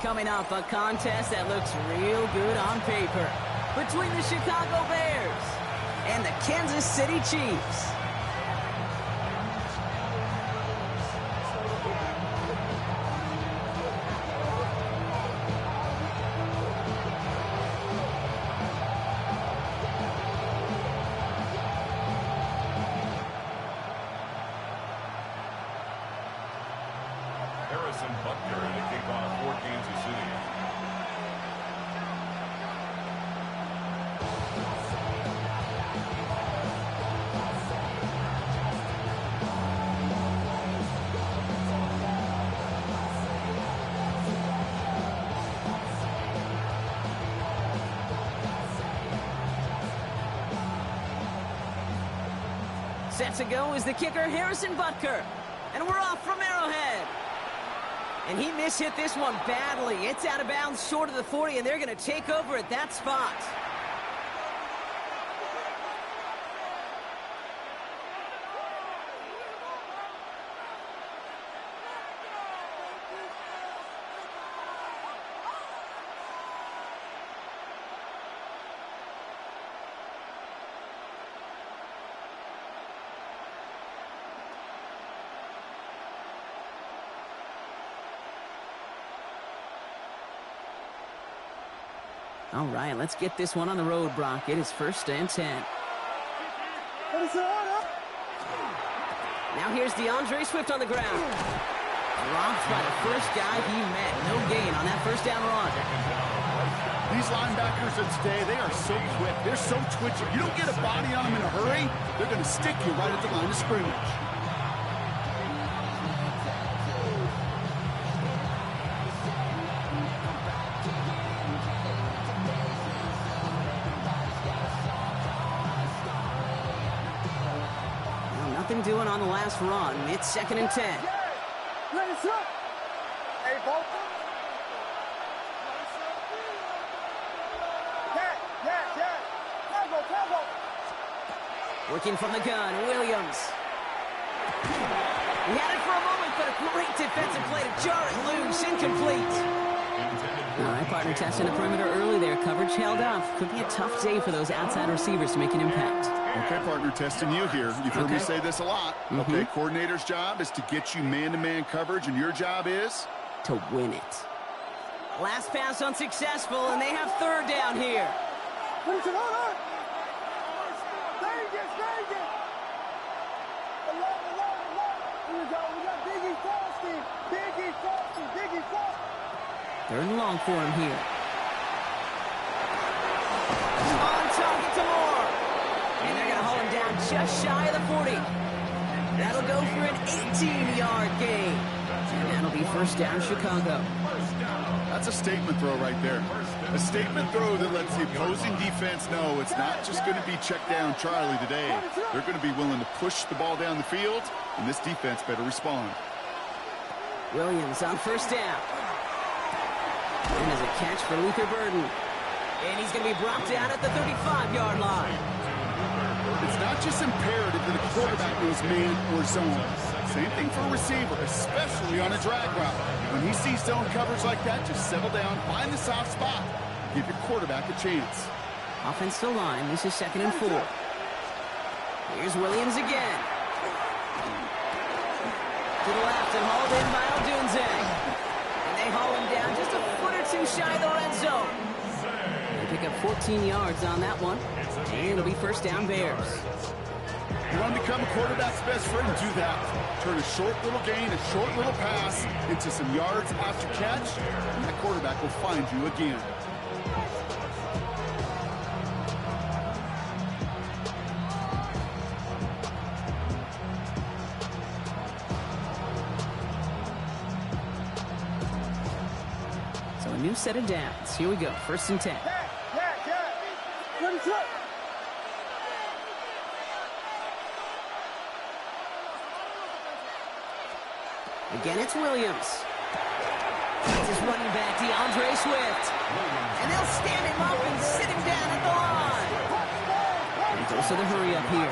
Coming up, a contest that looks real good on paper between the Chicago Bears and the Kansas City Chiefs. Set to go is the kicker, Harrison Butker. And we're off from Arrowhead. And he mishit this one badly. It's out of bounds short of the 40, and they're going to take over at that spot. All right, let's get this one on the road, Brock. It is 1st and 10. Now here's DeAndre Swift on the ground. Dropped by the first guy he met. No gain on that first down run. These linebackers of today, they are so quick. They're so twitchy. You don't get a body on them in a hurry, they're going to stick you right at the line of scrimmage. Doing on the last run. It's 2nd and 10. Working from the gun, Williams. He had it for a moment, but a great defensive play to jar it loose. Incomplete. All right, partner, testing the perimeter early there. Coverage held up. Could be a tough day for those outside receivers to make an impact. Okay, partner, testing you here. You've heard me say this a lot. Okay, coordinator's job is to get you man-to-man coverage, and your job is? To win it. Last pass unsuccessful, and they have 3rd down here. Third and long for him here. On target to Moore. And they're going to haul him down just shy of the 40. That'll go for an 18-yard gain. And that'll be 1st down Chicago. That's a statement throw right there. A statement throw that lets the opposing defense know it's not just going to be check down Charlie today. They're going to be willing to push the ball down the field, and this defense better respond. Williams on 1st down. And there's a catch for Luther Burden. And he's going to be brought down at the 35-yard line. It's not just imperative that a quarterback knows man or zone. Same thing for a receiver, especially on a drag route. When he sees zone coverage like that, just settle down, find the soft spot, give your quarterback a chance. Offensive line, this is 2nd and 4. Here's Williams again. To the left and hauled in by Odunze. And they haul him down just a foot or two shy of the red zone. They pick up 14 yards on that one. And it'll be 1st down Bears. You want to become a quarterback's best friend? Do that. Turn a short little gain, a short little pass into some yards after catch, and that quarterback will find you again. So a new set of downs. Here we go. 1st and 10. Again, it's Williams. It's his running back, DeAndre Swift. And they'll stand him up and sit him down so the hurry up here.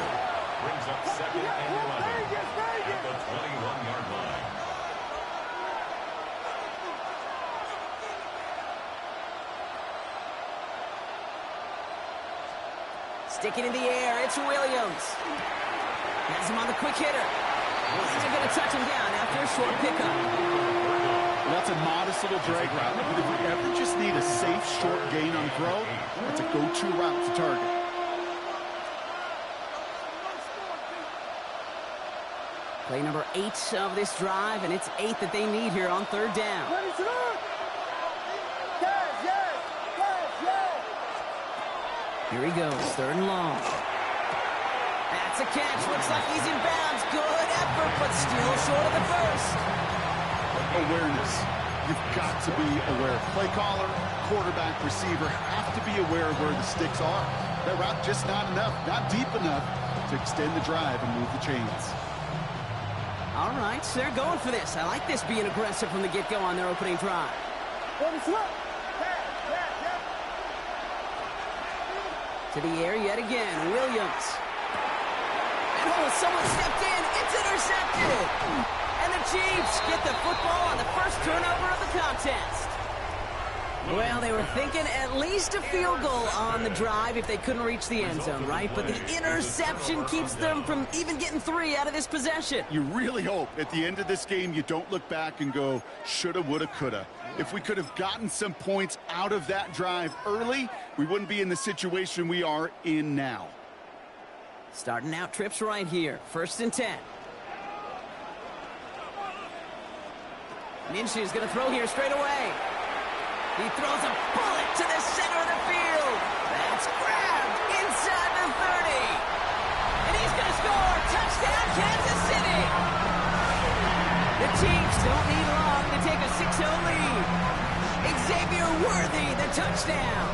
Brings up 2nd and 11 at the 21-yard line. Sticking in the air, it's Williams. Has him on the quick hitter. And they're going to touch him down after a short pickup. That's a modest little drag route. But if you ever just need a safe, short gain on throw, that's a go-to route to target. Play number 8 of this drive, and it's 8 that they need here on 3rd down. Here he goes, 3rd and long. That's a catch. Looks like he's in bounds. Good effort, but still short of the first. Awareness. You've got to be aware. Play caller, quarterback, receiver have to be aware of where the sticks are. That route just not enough, not deep enough to extend the drive and move the chains. All right, so they're going for this. I like this being aggressive from the get-go on their opening drive. To the air yet again, Williams. And someone stepped in. It's intercepted. And the Chiefs get the football on the first turnover of the contest. Well, they were thinking at least a field goal on the drive if they couldn't reach the end zone, right? But the interception keeps them from even getting 3 out of this possession. You really hope at the end of this game you don't look back and go, shoulda, woulda, coulda. If we could have gotten some points out of that drive early, we wouldn't be in the situation we are in now. Starting out trips right here. 1st and 10. Minshew's going to throw here straight away. He throws a bullet to the center of the field. That's grabbed inside the 30. And he's going to score. Touchdown, Kansas City. The Chiefs don't need long to take a 6-0 lead. Xavier Worthy, the touchdown.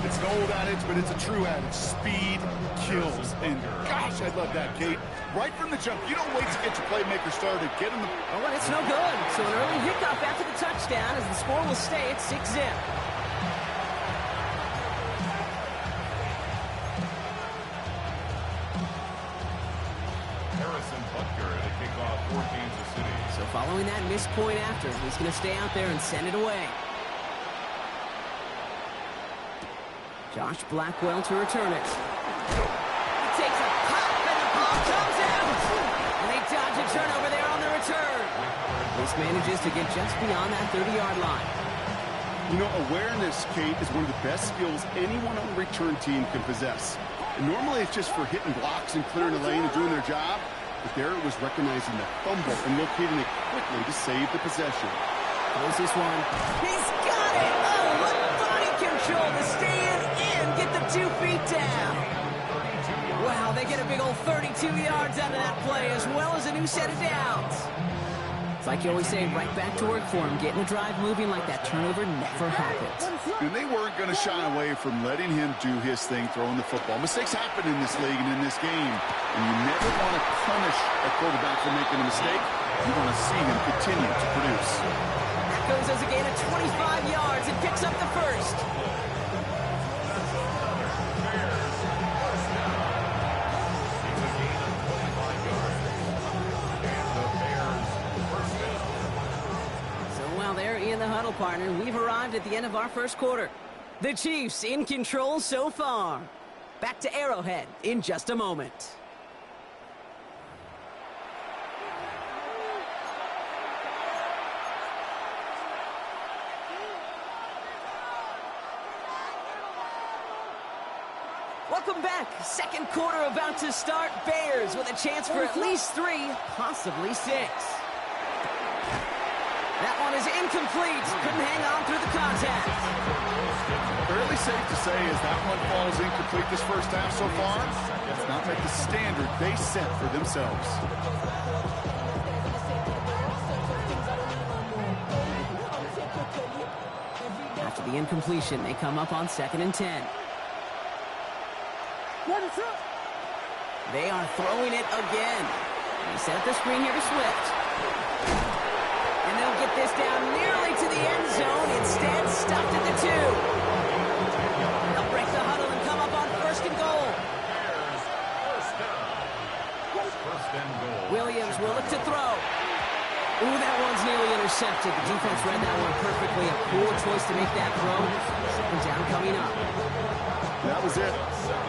It's an old adage, but it's a true adage. Speed kills. And gosh, I love that, Kate. Right from the jump, you don't wait to get your playmaker started. Get him the... Oh, and it's no good. So an early hiccup after the touchdown as the score will stay at 6-0. Harrison Butker to kick off for Kansas City. So following that missed point after, he's going to stay out there and send it away. Josh Blackwell to return it. He takes a pop and the ball comes out. And they dodge a turnover there on the return. This manages to get just beyond that 30-yard line. You know, awareness, Kate, is one of the best skills anyone on the return team can possess. And normally it's just for hitting blocks and clearing a lane and doing their job. But there it was recognizing the fumble and locating it quickly to save the possession. Throws this one. He's got it! Oh, what body control to stay in and get the 2 feet down. Wow, they get a big old 32 yards out of that play as well as a new set of downs. It's like you always say, right back to work for him. Getting the drive moving like that turnover never happened. And they weren't going to shy away from letting him do his thing, throwing the football. Mistakes happen in this league and in this game. And you never want to punish a quarterback for making a mistake. You want to see him continue to produce. That goes as a gain of 25 yards and picks up the first. In the huddle, partner, we've arrived at the end of our first quarter. The Chiefs in control so far. Back to Arrowhead in just a moment. Welcome back. Second quarter about to start. Bears with a chance for at least 3, possibly 6. That one is incomplete. Couldn't hang on through the contact. Fairly safe to say as that one falls incomplete this first half so far, it's not met the standard they set for themselves. After the incompletion, they come up on 2nd and 10. They are throwing it again. They set up the screen here to Swift. And they'll get this down nearly to the end zone. Instead, stopped at the 2. They'll break the huddle and come up on Ooh, that one's nearly intercepted. The defense read that one perfectly. A poor choice to make that throw. Second down coming up. That was it.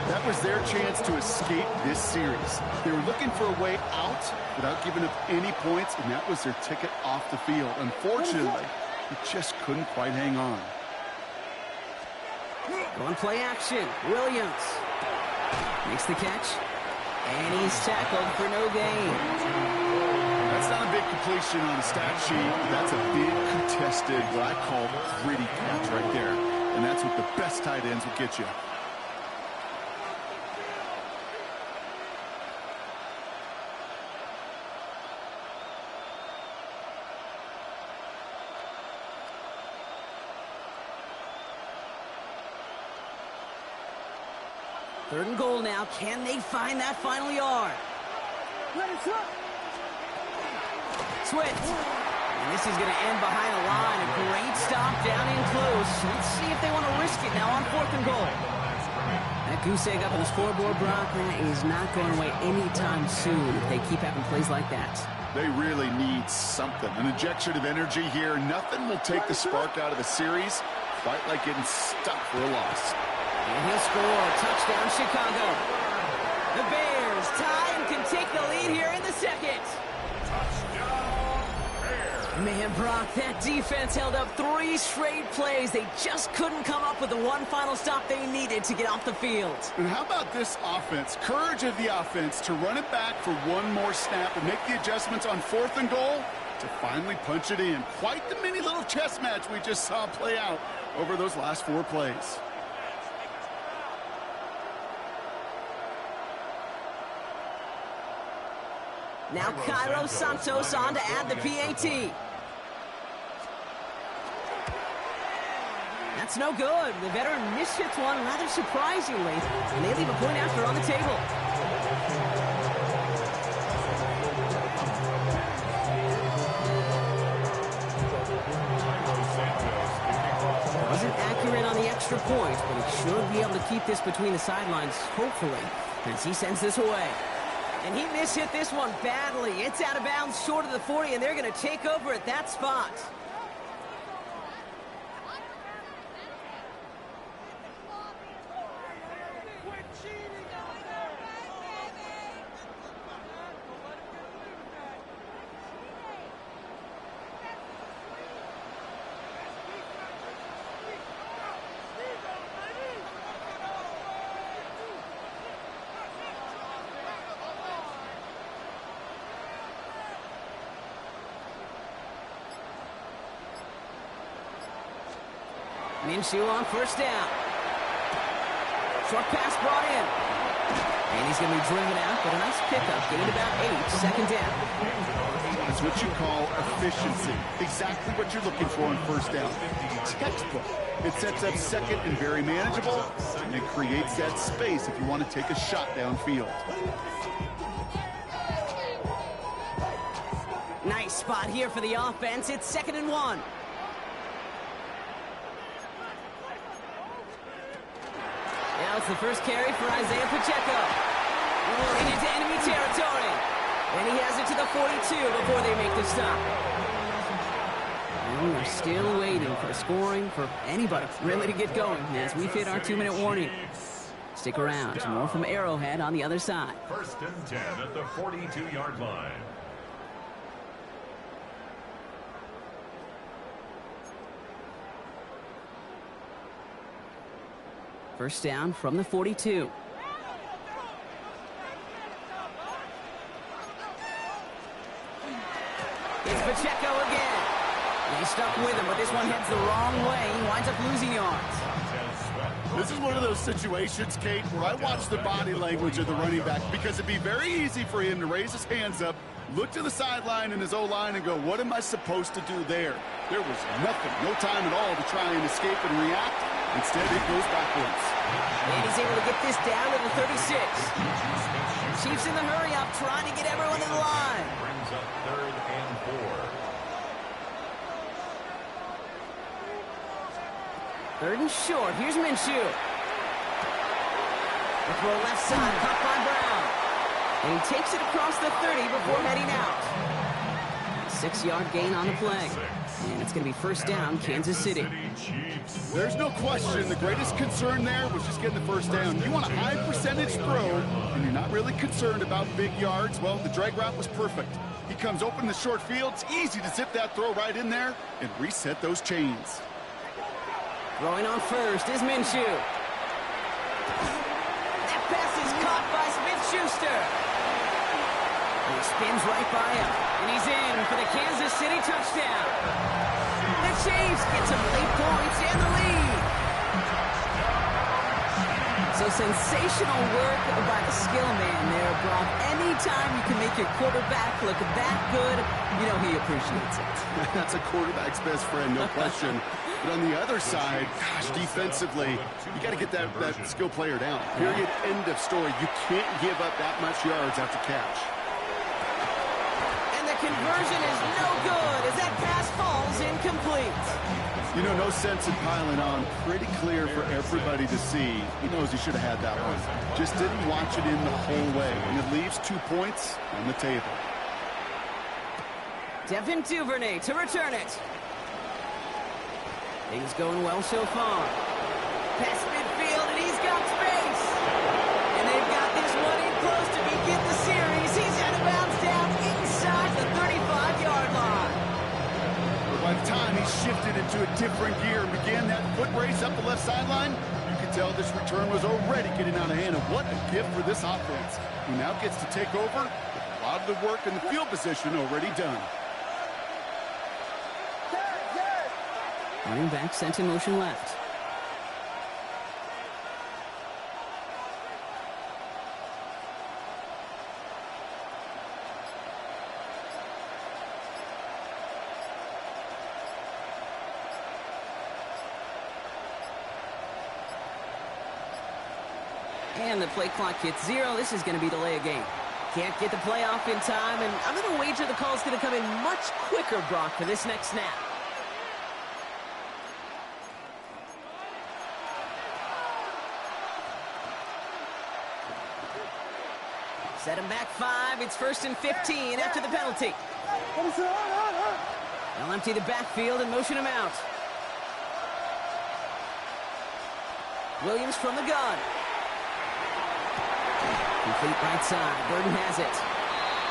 That was their chance to escape this series. They were looking for a way out without giving up any points, and that was their ticket off the field. Unfortunately, they just couldn't quite hang on. Going play action. Williams makes the catch, and he's tackled for no gain. That's not a big completion on a stat sheet. That's a big contested, what I call gritty catch right there. And that's what the best tight ends will get you. Third and goal now. Can they find that final yard? Swift. And this is going to end behind the line. A great stop down in close. Let's see if they want to risk it now on fourth and goal. That goose egg up on the scoreboard, Brock, that is not going away anytime soon if they keep having plays like that. They really need something. An injection of energy here. Nothing will take the spark out of the series quite like getting stuck for a loss. And he'll score. Touchdown, Chicago. The Bears tie and can take the lead here in the second. Man, Brock, that defense held up 3 straight plays. They just couldn't come up with the one final stop they needed to get off the field. And how about this offense? Courage of the offense to run it back for one more snap and make the adjustments on fourth and goal to finally punch it in. Quite the mini little chess match we just saw play out over those last 4 plays. Now Cairo Santos on to add the PAT. That's no good. The veteran mishits one rather surprisingly, and they leave a point after on the table. Wasn't accurate on the extra point, but he should be able to keep this between the sidelines, hopefully, as he sends this away. And he mishit this one badly. It's out of bounds short of the 40, and they're going to take over at that spot. Minshew on first down. Short pass brought in. And he's going to be driven out, but a nice pickup. Gained about 8, second down. That's what you call efficiency. Exactly what you're looking for on first down. Textbook. It sets up second and very manageable, and it creates that space if you want to take a shot downfield. Nice spot here for the offense. It's 2nd and 1. Now it's the first carry for Isaiah Pacheco. Rolling into enemy territory. And he has it to the 42 before they make the stop. And we're still waiting for scoring for anybody really to get going as we've hit our 2-minute warning. Stick around. More from Arrowhead on the other side. 1st and 10 at the 42-yard line. First down from the 42. It's Pacheco again. And he's stuck with him, but this one heads the wrong way. He winds up losing yards. This is one of those situations, Kate, where I watch the body language of the running back because it'd be very easy for him to raise his hands up, look to the sideline and his O-line and go, what am I supposed to do there? There was nothing, no time at all to try and escape and react. Instead, it goes backwards. And he's able to get this down to the 36. Chiefs in the hurry-up, trying to get everyone to the line. Brings up 3rd and 4. 3rd and short. Here's Minshew. The throw left side, caught by Brown. And he takes it across the 30 before heading out. 6-yard gain on the play. And it's going to be first down, Kansas City. There's no question. The greatest concern there was just getting the first down. You want a high percentage throw, and you're not really concerned about big yards. Well, the drag route was perfect. He comes open in the short field. It's easy to zip that throw right in there and reset those chains. Throwing on first is Minshew. That pass is caught by Smith-Schuster. He spins right by him, and he's in for the Kansas City touchdown. The Chiefs get some late points and the lead. So sensational work by the skill man there, Brock. Anytime you can make your quarterback look that good, you know he appreciates it. That's a quarterback's best friend, no question. But on the other side, gosh, defensively, you got to get that skill player down. Period, end of story. You can't give up that much yards after catch. And the conversion is no good as that pass falls incomplete. You know, no sense in piling on. Pretty clear for everybody to see. He knows he should have had that one. Just didn't watch it in the whole way. And it leaves 2 points on the table. Devin Duvernay to return it. Things going well so far. Past midfield, and he's got space. And they've got this one in close to begin the series. He's out of bounds down inside the 35-yard line. By the time he shifted into a different gear and began that foot race up the left sideline, you could tell this return was already getting out of hand. And what a gift for this offense, who now gets to take over with a lot of the work in the field position already done. Running back sent in motion left. And the play clock hits 0. This is going to be delay a game. Can't get the play off in time, and I'm going to wager the call's going to come in much quicker, Brock, for this next snap. Set him back 5. It's 1st and 15 after the penalty. They'll empty the backfield and motion him out. Williams from the gun. Complete right side. Burden has it.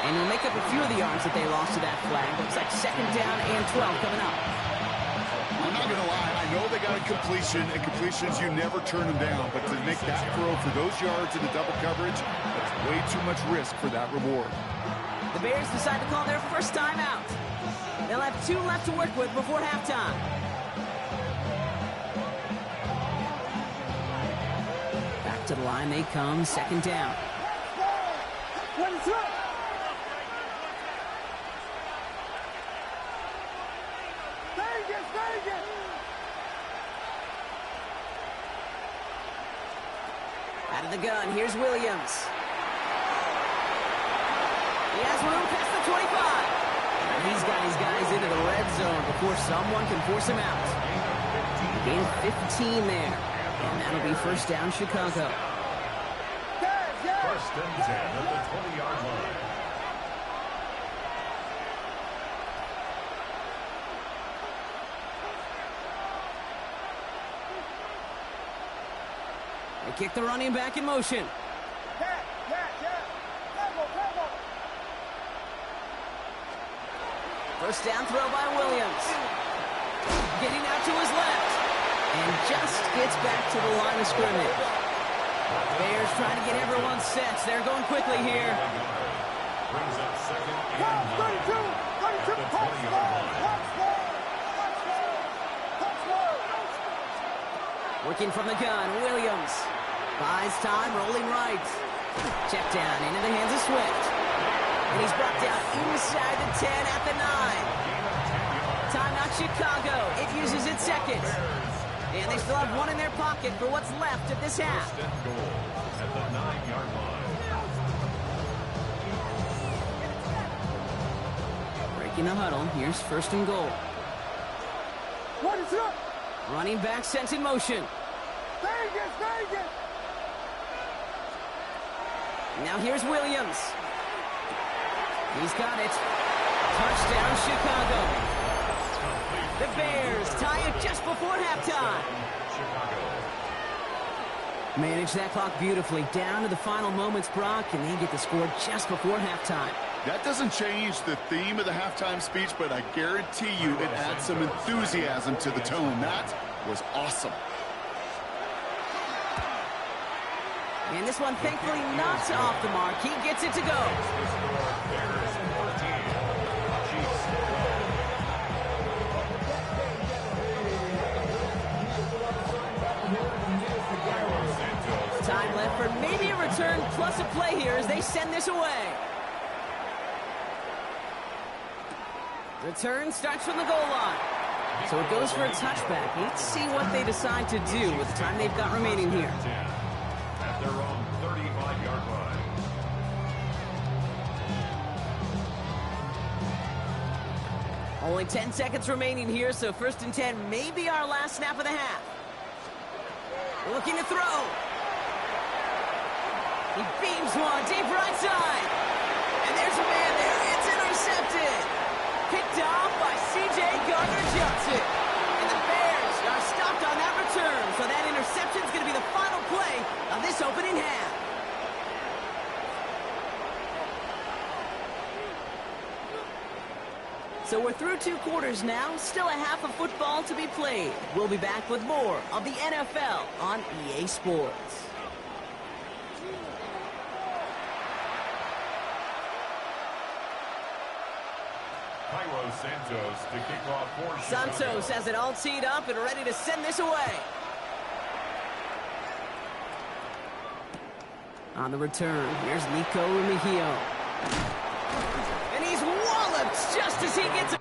And he'll make up a few of the yards that they lost to that flag. Looks like 2nd down and 12 coming up. I'm not going to lie. I know they got a completion, and completions, you never turn them down. But to make that throw for those yards in the double coverage, that's way too much risk for that reward. The Bears decide to call their first time out. They'll have 2 left to work with before halftime. Back to the line they come, 2nd down. Out of the gun, here's Williams. He has room past the 25. And he's got his guys into the red zone before someone can force him out. Gain 15 there. And that'll be 1st down, Chicago. 1st and 10 at the 20-yard line. They kick the running back in motion. First down throw by Williams. Getting out to his left. And just gets back to the line of scrimmage. Bears trying to get everyone set. They're going quickly here. Brings up 2nd and 9 at the 20-yard line. Working from the gun, Williams. Buys time, rolling right. Check down into the hands of Swift. And he's brought down inside the 10 at the 9. Timeout Chicago. It uses its 2nd. And they still have 1 in their pocket for what's left of this half. 1st and goal at the 9-yard line. Breaking the huddle. Here's 1st and goal. Running back sent in motion. Now here's Williams. He's got it. Touchdown, Chicago. The Bears tie it just before halftime. Manage that clock beautifully. Down to the final moments, Brock, and they get the score just before halftime. That doesn't change the theme of the halftime speech, but I guarantee you it adds some enthusiasm to the tone. That was awesome. And this one, thankfully, not off the mark. He gets it to go. Time left for maybe a return plus a play here as they send this away. Return starts from the goal line. So it goes for a touchback. Let's see what they decide to do with the time they've got remaining here. At their own 35-yard line. Only 10 seconds remaining here, so 1st and 10 may be our last snap of the half. Looking to throw. He beams one deep right side. And there's a man there. It's intercepted. Picked off by C.J. Gardner-Johnson. And the Bears are stopped on that return. So that interception is going to be the final play of this opening half. So we're through 2 quarters now. Still a half of football to be played. We'll be back with more of the NFL on EA Sports. Santos to kick off for Chicago. Santos has it all teed up and ready to send this away. On the return, here's Nico Mejio. And he's walloped just as he gets it.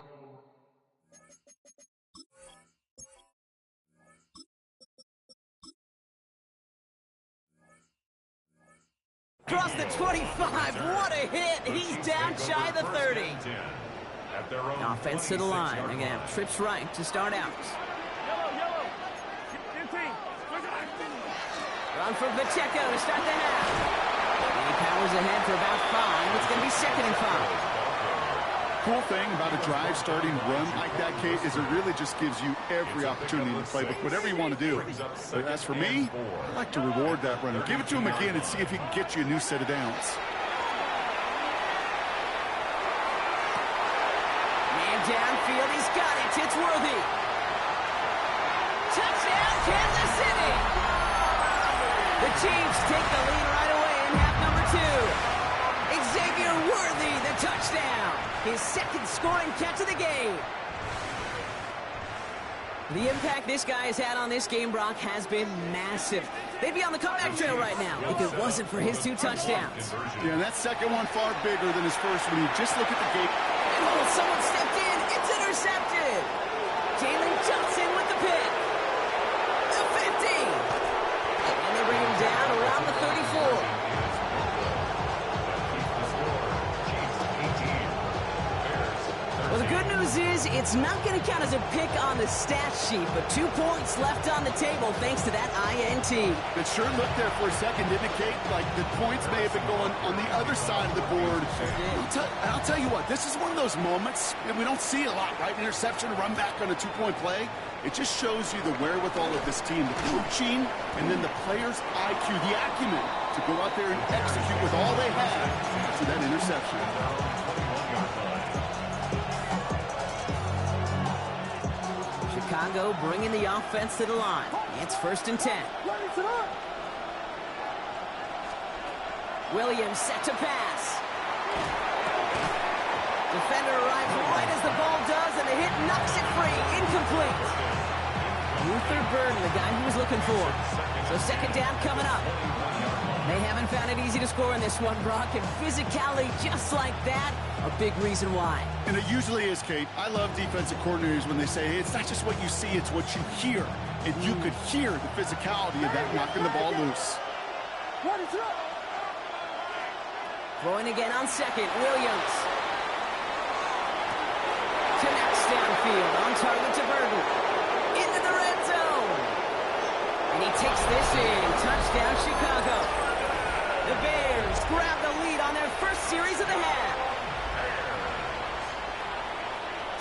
Across the 25, what a hit! He's down shy of the 30. Offense to the line. They're going to have trips right to start out. Run from Pacheco to start the half. And he powers ahead for about 5. It's going to be 2nd and 5. Cool thing about a drive starting run like that, Kate, is it really just gives you every opportunity in the playbook, whatever you want to do. But as for me, I like to reward that runner. Give it to him again and see if he can get you a new set of downs. Downfield, he's got it. It's Worthy. Touchdown, Kansas City. The Chiefs take the lead right away in half number 2. Xavier Worthy, the touchdown. His 2nd scoring catch of the game. The impact this guy has had on this game, Brock, has been massive. They'd be on the comeback trail right now if it wasn't for his 2 touchdowns. Yeah, and that second one far bigger than his first when you just look at the gate. Oh, someone stepped in. It's intercepted. Jalen Johnson with the pick. The 50. And they bring him down around the 34. Well, the good news is it's not going to count as a pick on the stat sheet, but 2 points left on the table thanks to that INT. It sure looked there for a second, didn't it, Kate? Like the points may have been going on the other side of the board. I'll tell you what, this is one of those moments that we don't see a lot, right? Interception, run back on a 2-point play. It just shows you the wherewithal of this team, the coaching, and then the players' IQ, the acumen to go out there and execute with all they have to that interception. Chicago bringing the offense to the line. It's 1st and 10. Williams set to pass. Defender arrives right as the ball does, and the hit knocks it free. Incomplete. Luther Burden, the guy he was looking for. So 2nd down coming up. They haven't found it easy to score in this one, Brock, and physicality just like that, a big reason why. And it usually is, Kate. I love defensive coordinators when they say, hey, it's not just what you see, it's what you hear. And you could hear the physicality of that knocking the ball loose. Throwing again on 2nd, Williams. Connects downfield, on target to Burden. Into the red zone. And he takes this in. Touchdown, Chicago. The Bears grab the lead on their first series of the half.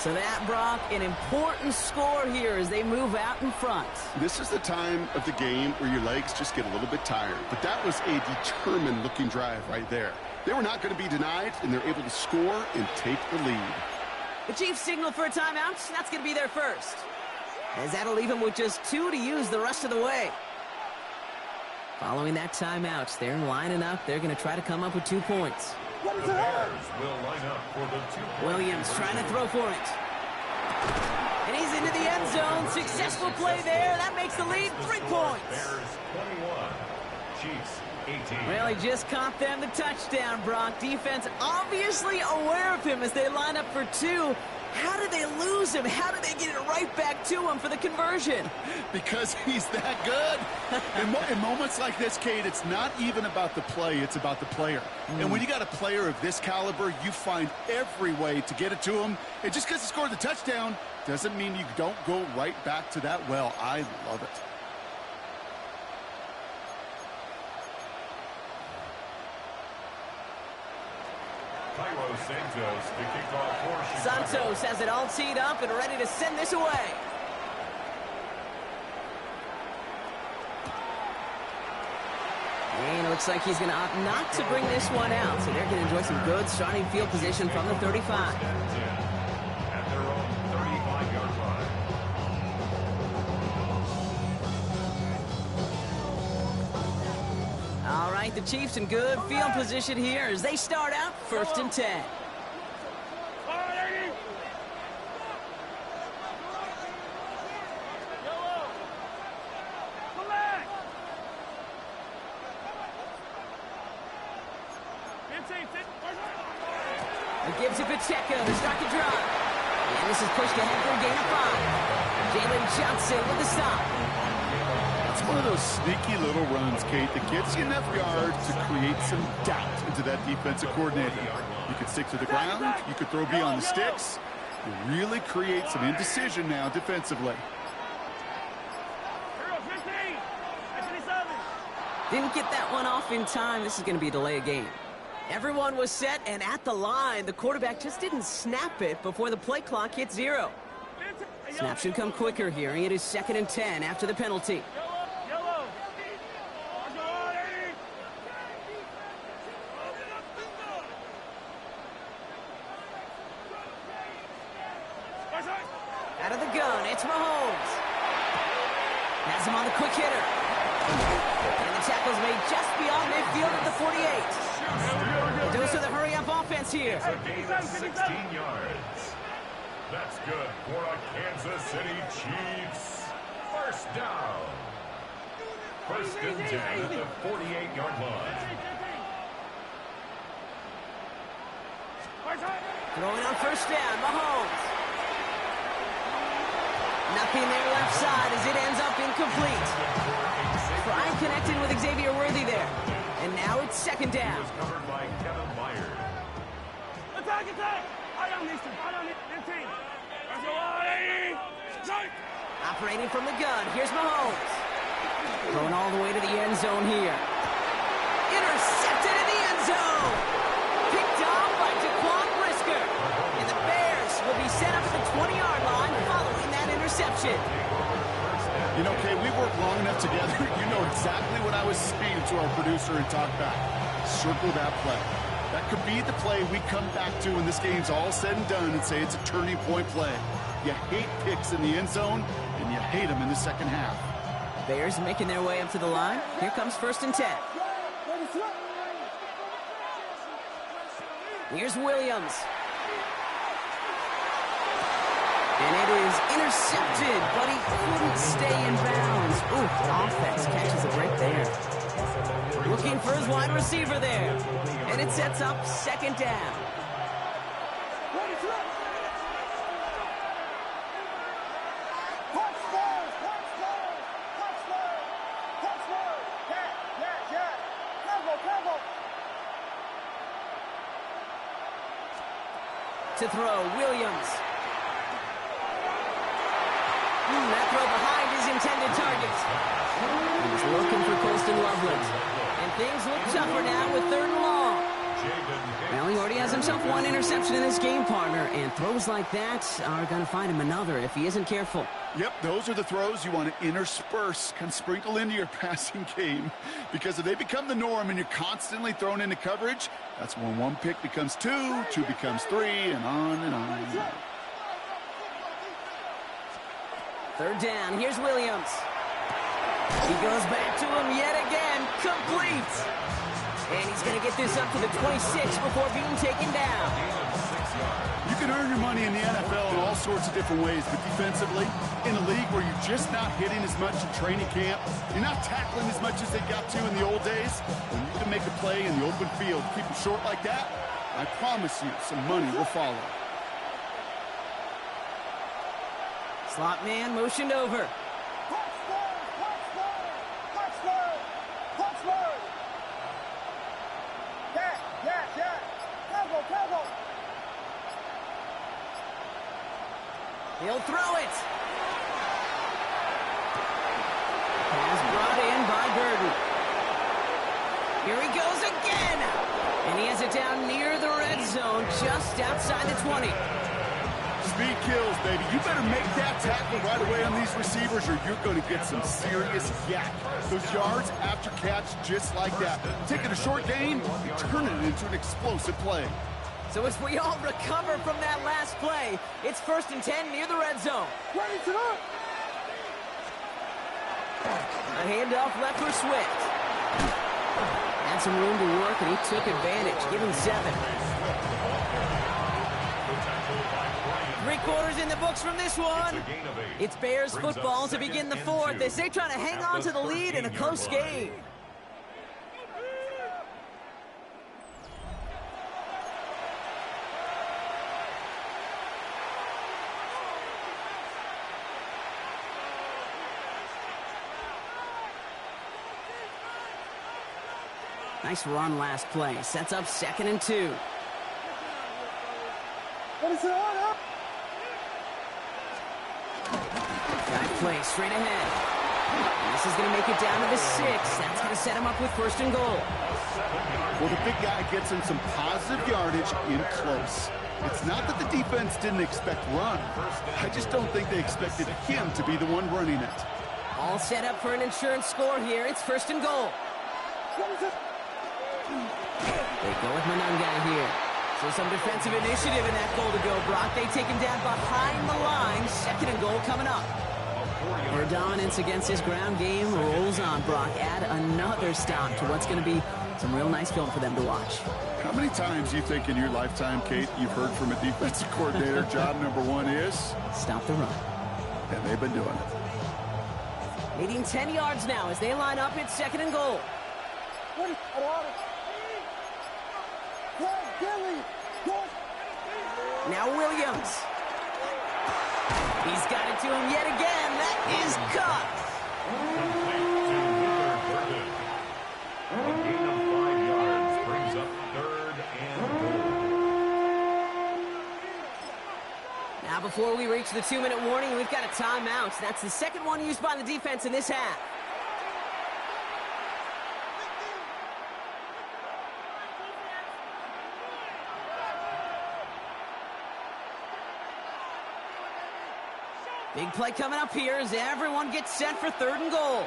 So that, Brock, an important score here as they move out in front. This is the time of the game where your legs just get a little bit tired. But that was a determined-looking drive right there. They were not going to be denied, and they're able to score and take the lead. The Chiefs signal for a timeout. That's going to be their first. As that'll leave them with just 2 to use the rest of the way. Following that timeout, they're lining up. They're going to try to come up with 2 points. The Bears will line up for the 2-point. Williams trying to throw for it. And he's into the end zone. Successful play there. That makes the lead 3 points. Bears 21, Chiefs 18. Well, he just caught them the touchdown, Brock. Defense obviously aware of him as they line up for 2. How did they lose him? How did they get it right back to him for the conversion? Because he's that good. In moments like this, Kate, it's not even about the play, it's about the player. And when you got a player of this caliber, you find every way to get it to him. And just because he scored the touchdown doesn't mean you don't go right back to that well. I love it. Santos, the kickoff for Chicago. Santos has it all teed up and ready to send this away. And it looks like he's going to opt not to bring this one out. So they're going to enjoy some good starting field position from the 35. At their own 35-yard line. All right, the Chiefs in good field position here as they start out 1st and 10. It gives it Pacheco to start the drive. And this is pushed ahead for a gain of 5. Jalen Johnson with the stop. It's one of those sneaky little runs, Kate, that gets you enough yards to create some doubt into that defensive coordinator. You could stick to the ground. You could throw beyond the sticks. You really create some indecision now defensively. Didn't get that one off in time. This is going to be a delay of game. Everyone was set and at the line. The quarterback just didn't snap it before the play clock hit 0. Snap should come quicker here. It is 2nd and 10 after the penalty. Out of the gun, it's Mahomes. Has him on the quick hitter. And the tackle's made just beyond midfield at the 48. Those are the hurry-up offense here. It's a gain of 16 yards. That's good for a Kansas City Chiefs. First down. 1st and 10 at the 48-yard line. Throwing on 1st down, Mahomes. Nothing there left side as it ends up incomplete. Fry connected with Xavier Worthy there. And now it's 2nd down. Covered by Kevin Byard. Operating from the gun, here's Mahomes. Going all the way to the end zone here. Intercepted in the end zone. Picked off by Jaquan Brisker. And the Bears will be set up at the 20-yard line following that interception. You know, Kay, we worked long enough together. You know exactly what I was saying to our producer and talk back. Circle that play. That could be the play we come back to when this game's all said and done and say it's a turning point play. You hate picks in the end zone, and you hate them in the second half. Bears making their way up to the line. Here comes 1st and 10. Here's Williams. And it is intercepted, but he couldn't stay in bounds. Ooh, the offense catches a break there. Looking for his wide receiver there. And it sets up 2nd down. To throw, Williams. That throw behind his intended target. He's looking for Colston Loveland. And things look tougher now with 3rd and long. Well, he already has himself one interception in this game, partner, and throws like that are going to find him another if he isn't careful. Yep, those are the throws you want to intersperse, kind of sprinkle into your passing game. Because if they become the norm and you're constantly thrown into coverage, that's when one pick becomes two, two becomes three, and on and on and on. Third down, here's Williams. He goes back to him yet again, complete. And he's going to get this up to the 26 before being taken down. You can earn your money in the NFL in all sorts of different ways, but defensively, in a league where you're just not hitting as much in training camp, you're not tackling as much as they got to in the old days, when you can make a play in the open field, keep it short like that, I promise you some money will follow. Slot man motioned over. He'll throw it. Pass brought in by Burden. Here he goes again. And he has it down near the red zone, just outside the 20. Speed kills, baby. You better make that tackle right away on these receivers or you're going to get some serious yak. Those yards after catch just like that. Taking a short gain, turning it into an explosive play. So as we all recover from that last play, it's 1st and 10 near the red zone. A handoff left for Swift. Had some room to work, and he took advantage. Give him 7. 3 quarters in the books from this one. It's Bears football to begin the 4th as they try to hang on to the lead in a close game. Nice run last play. Sets up 2nd and 2. Drive play straight ahead. And this is going to make it down to the 6. That's going to set him up with 1st and goal. Well, the big guy gets him some positive yardage in close. It's not that the defense didn't expect run. I just don't think they expected him to be the one running it. All set up for an insurance score here. It's 1st and goal. They go with Monangai here. So some defensive initiative in that goal to go, Brock. They take him down behind the line. 2nd and goal coming up. Their dominance against his ground game rolls on, Brock. Add another stop to what's going to be some real nice film for them to watch. How many times you think in your lifetime, Kate, you've heard from a defensive coordinator, job number 1 is? Stop the run. And they've been doing it. Needing 10 yards now as they line up. It's 2nd and goal. Now Williams. He's got it to him yet again. That is cut. A gain of 5 yards brings up 3rd and goal. Now before we reach the 2-minute warning, we've got a timeout. That's the 2nd one used by the defense in this half. Big play coming up here as everyone gets set for 3rd and goal.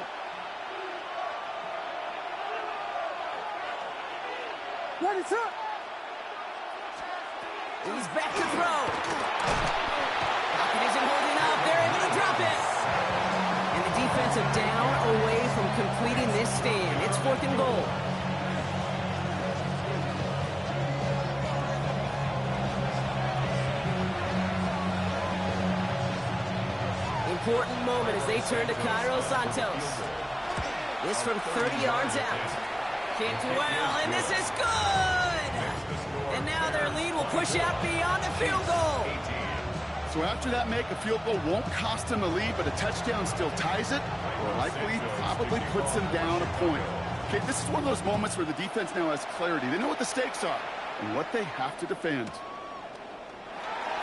He's back to throw. Pocket isn't holding up. They're able to drop it. And the defense are down away from completing this stand. It's 4th and goal. Important moment as they turn to Cairo Santos. This from 30 yards out. Kicked well, and this is good! And now their lead will push out beyond the field goal. So after that make, a field goal won't cost them the lead, but a touchdown still ties it, or likely probably puts them down a point. Okay, this is one of those moments where the defense now has clarity. They know what the stakes are and what they have to defend.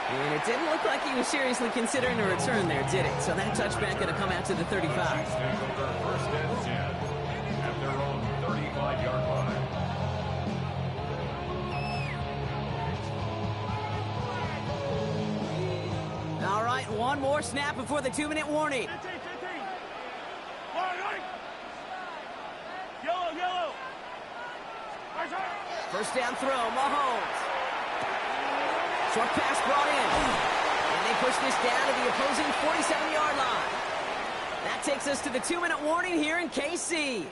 And it didn't look like he was seriously considering a return there, did it? So that touchback going to come out to the 35. 1st and 10 at their own 35-yard line. one more snap before the 2-minute warning. 15. Yellow. First down throw, Mahomes. Short pass brought in. And they push this down to the opposing 47-yard line. That takes us to the 2-minute warning here in KC.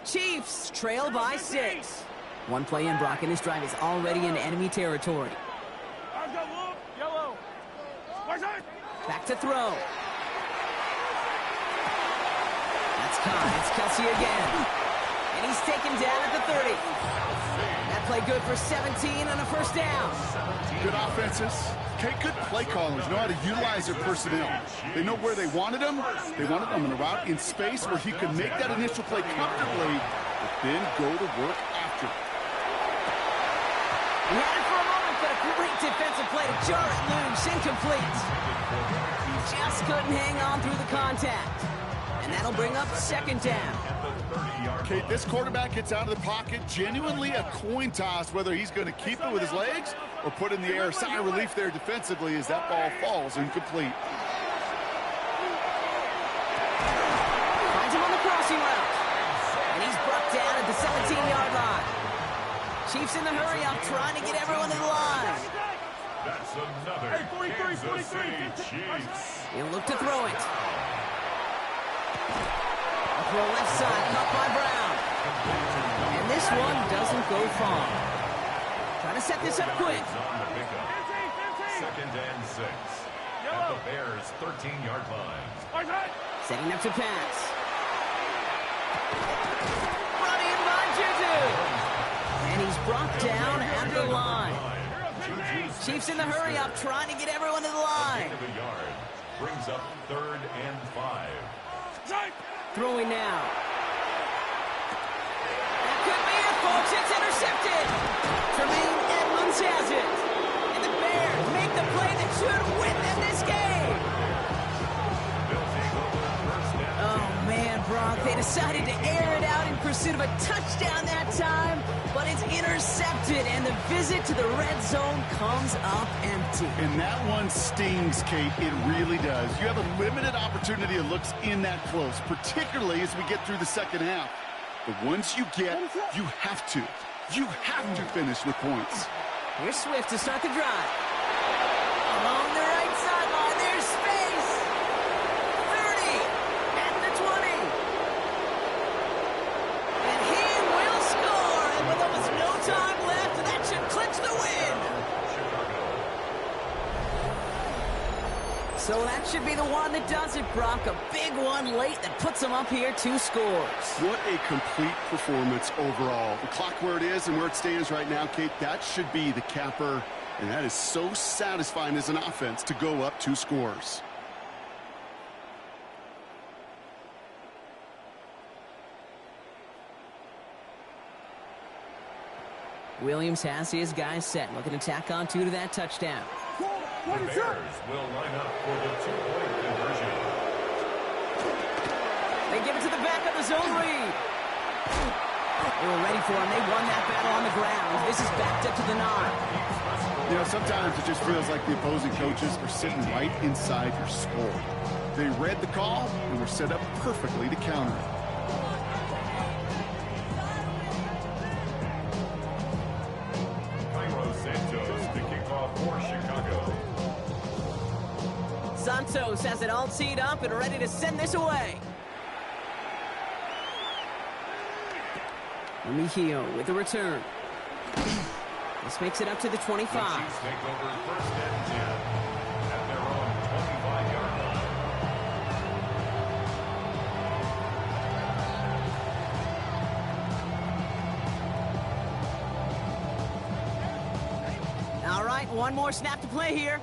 Chiefs trail by 6. One play in, Brock, and this drive is already in enemy territory. Yellow. Back to throw. That's caught. It's Kelsey again. And he's taken down at the 30. That play good for 17 on a first down. Good offenses. Okay, good play callers know how to utilize their personnel. They know where they wanted them. They wanted them in a route in space where he could make that initial play comfortably, but then go to work after. He had it for a moment, but a great defensive play to jar it loose. Incomplete. Just couldn't hang on through the contact. And that'll bring up second down. Okay, this quarterback gets out of the pocket, genuinely a coin toss whether he's going to keep it with his legs or put in the air. Sigh of relief there defensively as that ball falls incomplete. Finds him on the crossing route. And he's brought down at the 17-yard line. Chiefs in the hurry up, trying to get everyone in the line. That's another Kansas City Chiefs. He'll look to throw it. Throw left side, caught by Brown. And this one doesn't go far. Trying to set this up quick. Second and 6. At the Bears' 13-yard line. Setting up to pass. Brought in by Juju. And he's brought down at the line. Chiefs in the hurry up, trying to get everyone to the line. Brings up 3rd and 5. Throwing now. That could be it, folks. It's intercepted. Tremaine Edmonds has it. And the Bears make the play that should win them this game. Oh, man, Brock. They decided to air it out in pursuit of a touchdown that time, but it's intercepted, and the visit to the red zone comes up empty. And that one stings, Kate. It really does. You have a limited opportunity of looks in that close, particularly as we get through the second half. But once you get, you have to finish with points. Here's Swift to start the drive. Along the right sideline, there's space. 30 at the 20. And he will score. And with almost no time left, that should clinch the win. So that should be the one that does it, Brock. A big one late that puts them up here 2 scores. What a complete performance overall. The clock where it is and where it stands right now, Kate, that should be the capper. And that is so satisfying as an offense to go up 2 scores. Williams has his guys set. Looking to tack on 2 to that touchdown. The Bears will line up for the 2-point conversion. They give it to the back of the zone read. They were ready for him. They won that battle on the ground. This is backed up to the 9. You know, sometimes it just feels like the opposing coaches are sitting right inside your skull. They read the call and were set up perfectly to counter it. Santos has it all teed up and ready to send this away. Mejio with the return. This makes it up to the 25. The Chiefs take over 1st and 10 at their own 25-yard line. All right, one more snap to play here.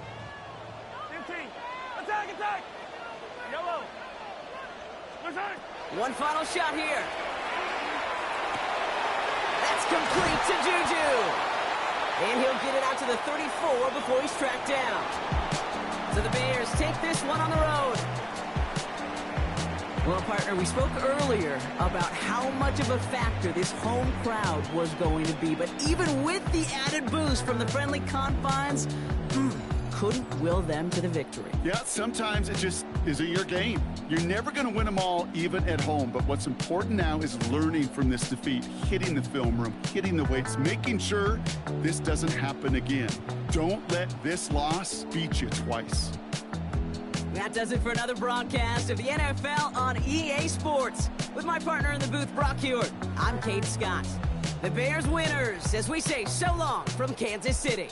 15. Attack! Yellow. One final shot here. That's complete to Juju. And he'll get it out to the 34 before he's tracked down. So the Bears take this one on the road. Well, partner, we spoke earlier about how much of a factor this home crowd was going to be. But even with the added boost from the friendly confines, couldn't will them to the victory. Yeah, sometimes it just isn't your game. You're never going to win them all, even at home. But what's important now is learning from this defeat, hitting the film room, hitting the weights, making sure this doesn't happen again. Don't let this loss beat you twice. That does it for another broadcast of the NFL on EA Sports. With my partner in the booth, Brock Hewitt, I'm Kate Scott. The Bears winners, as we say so long from Kansas City.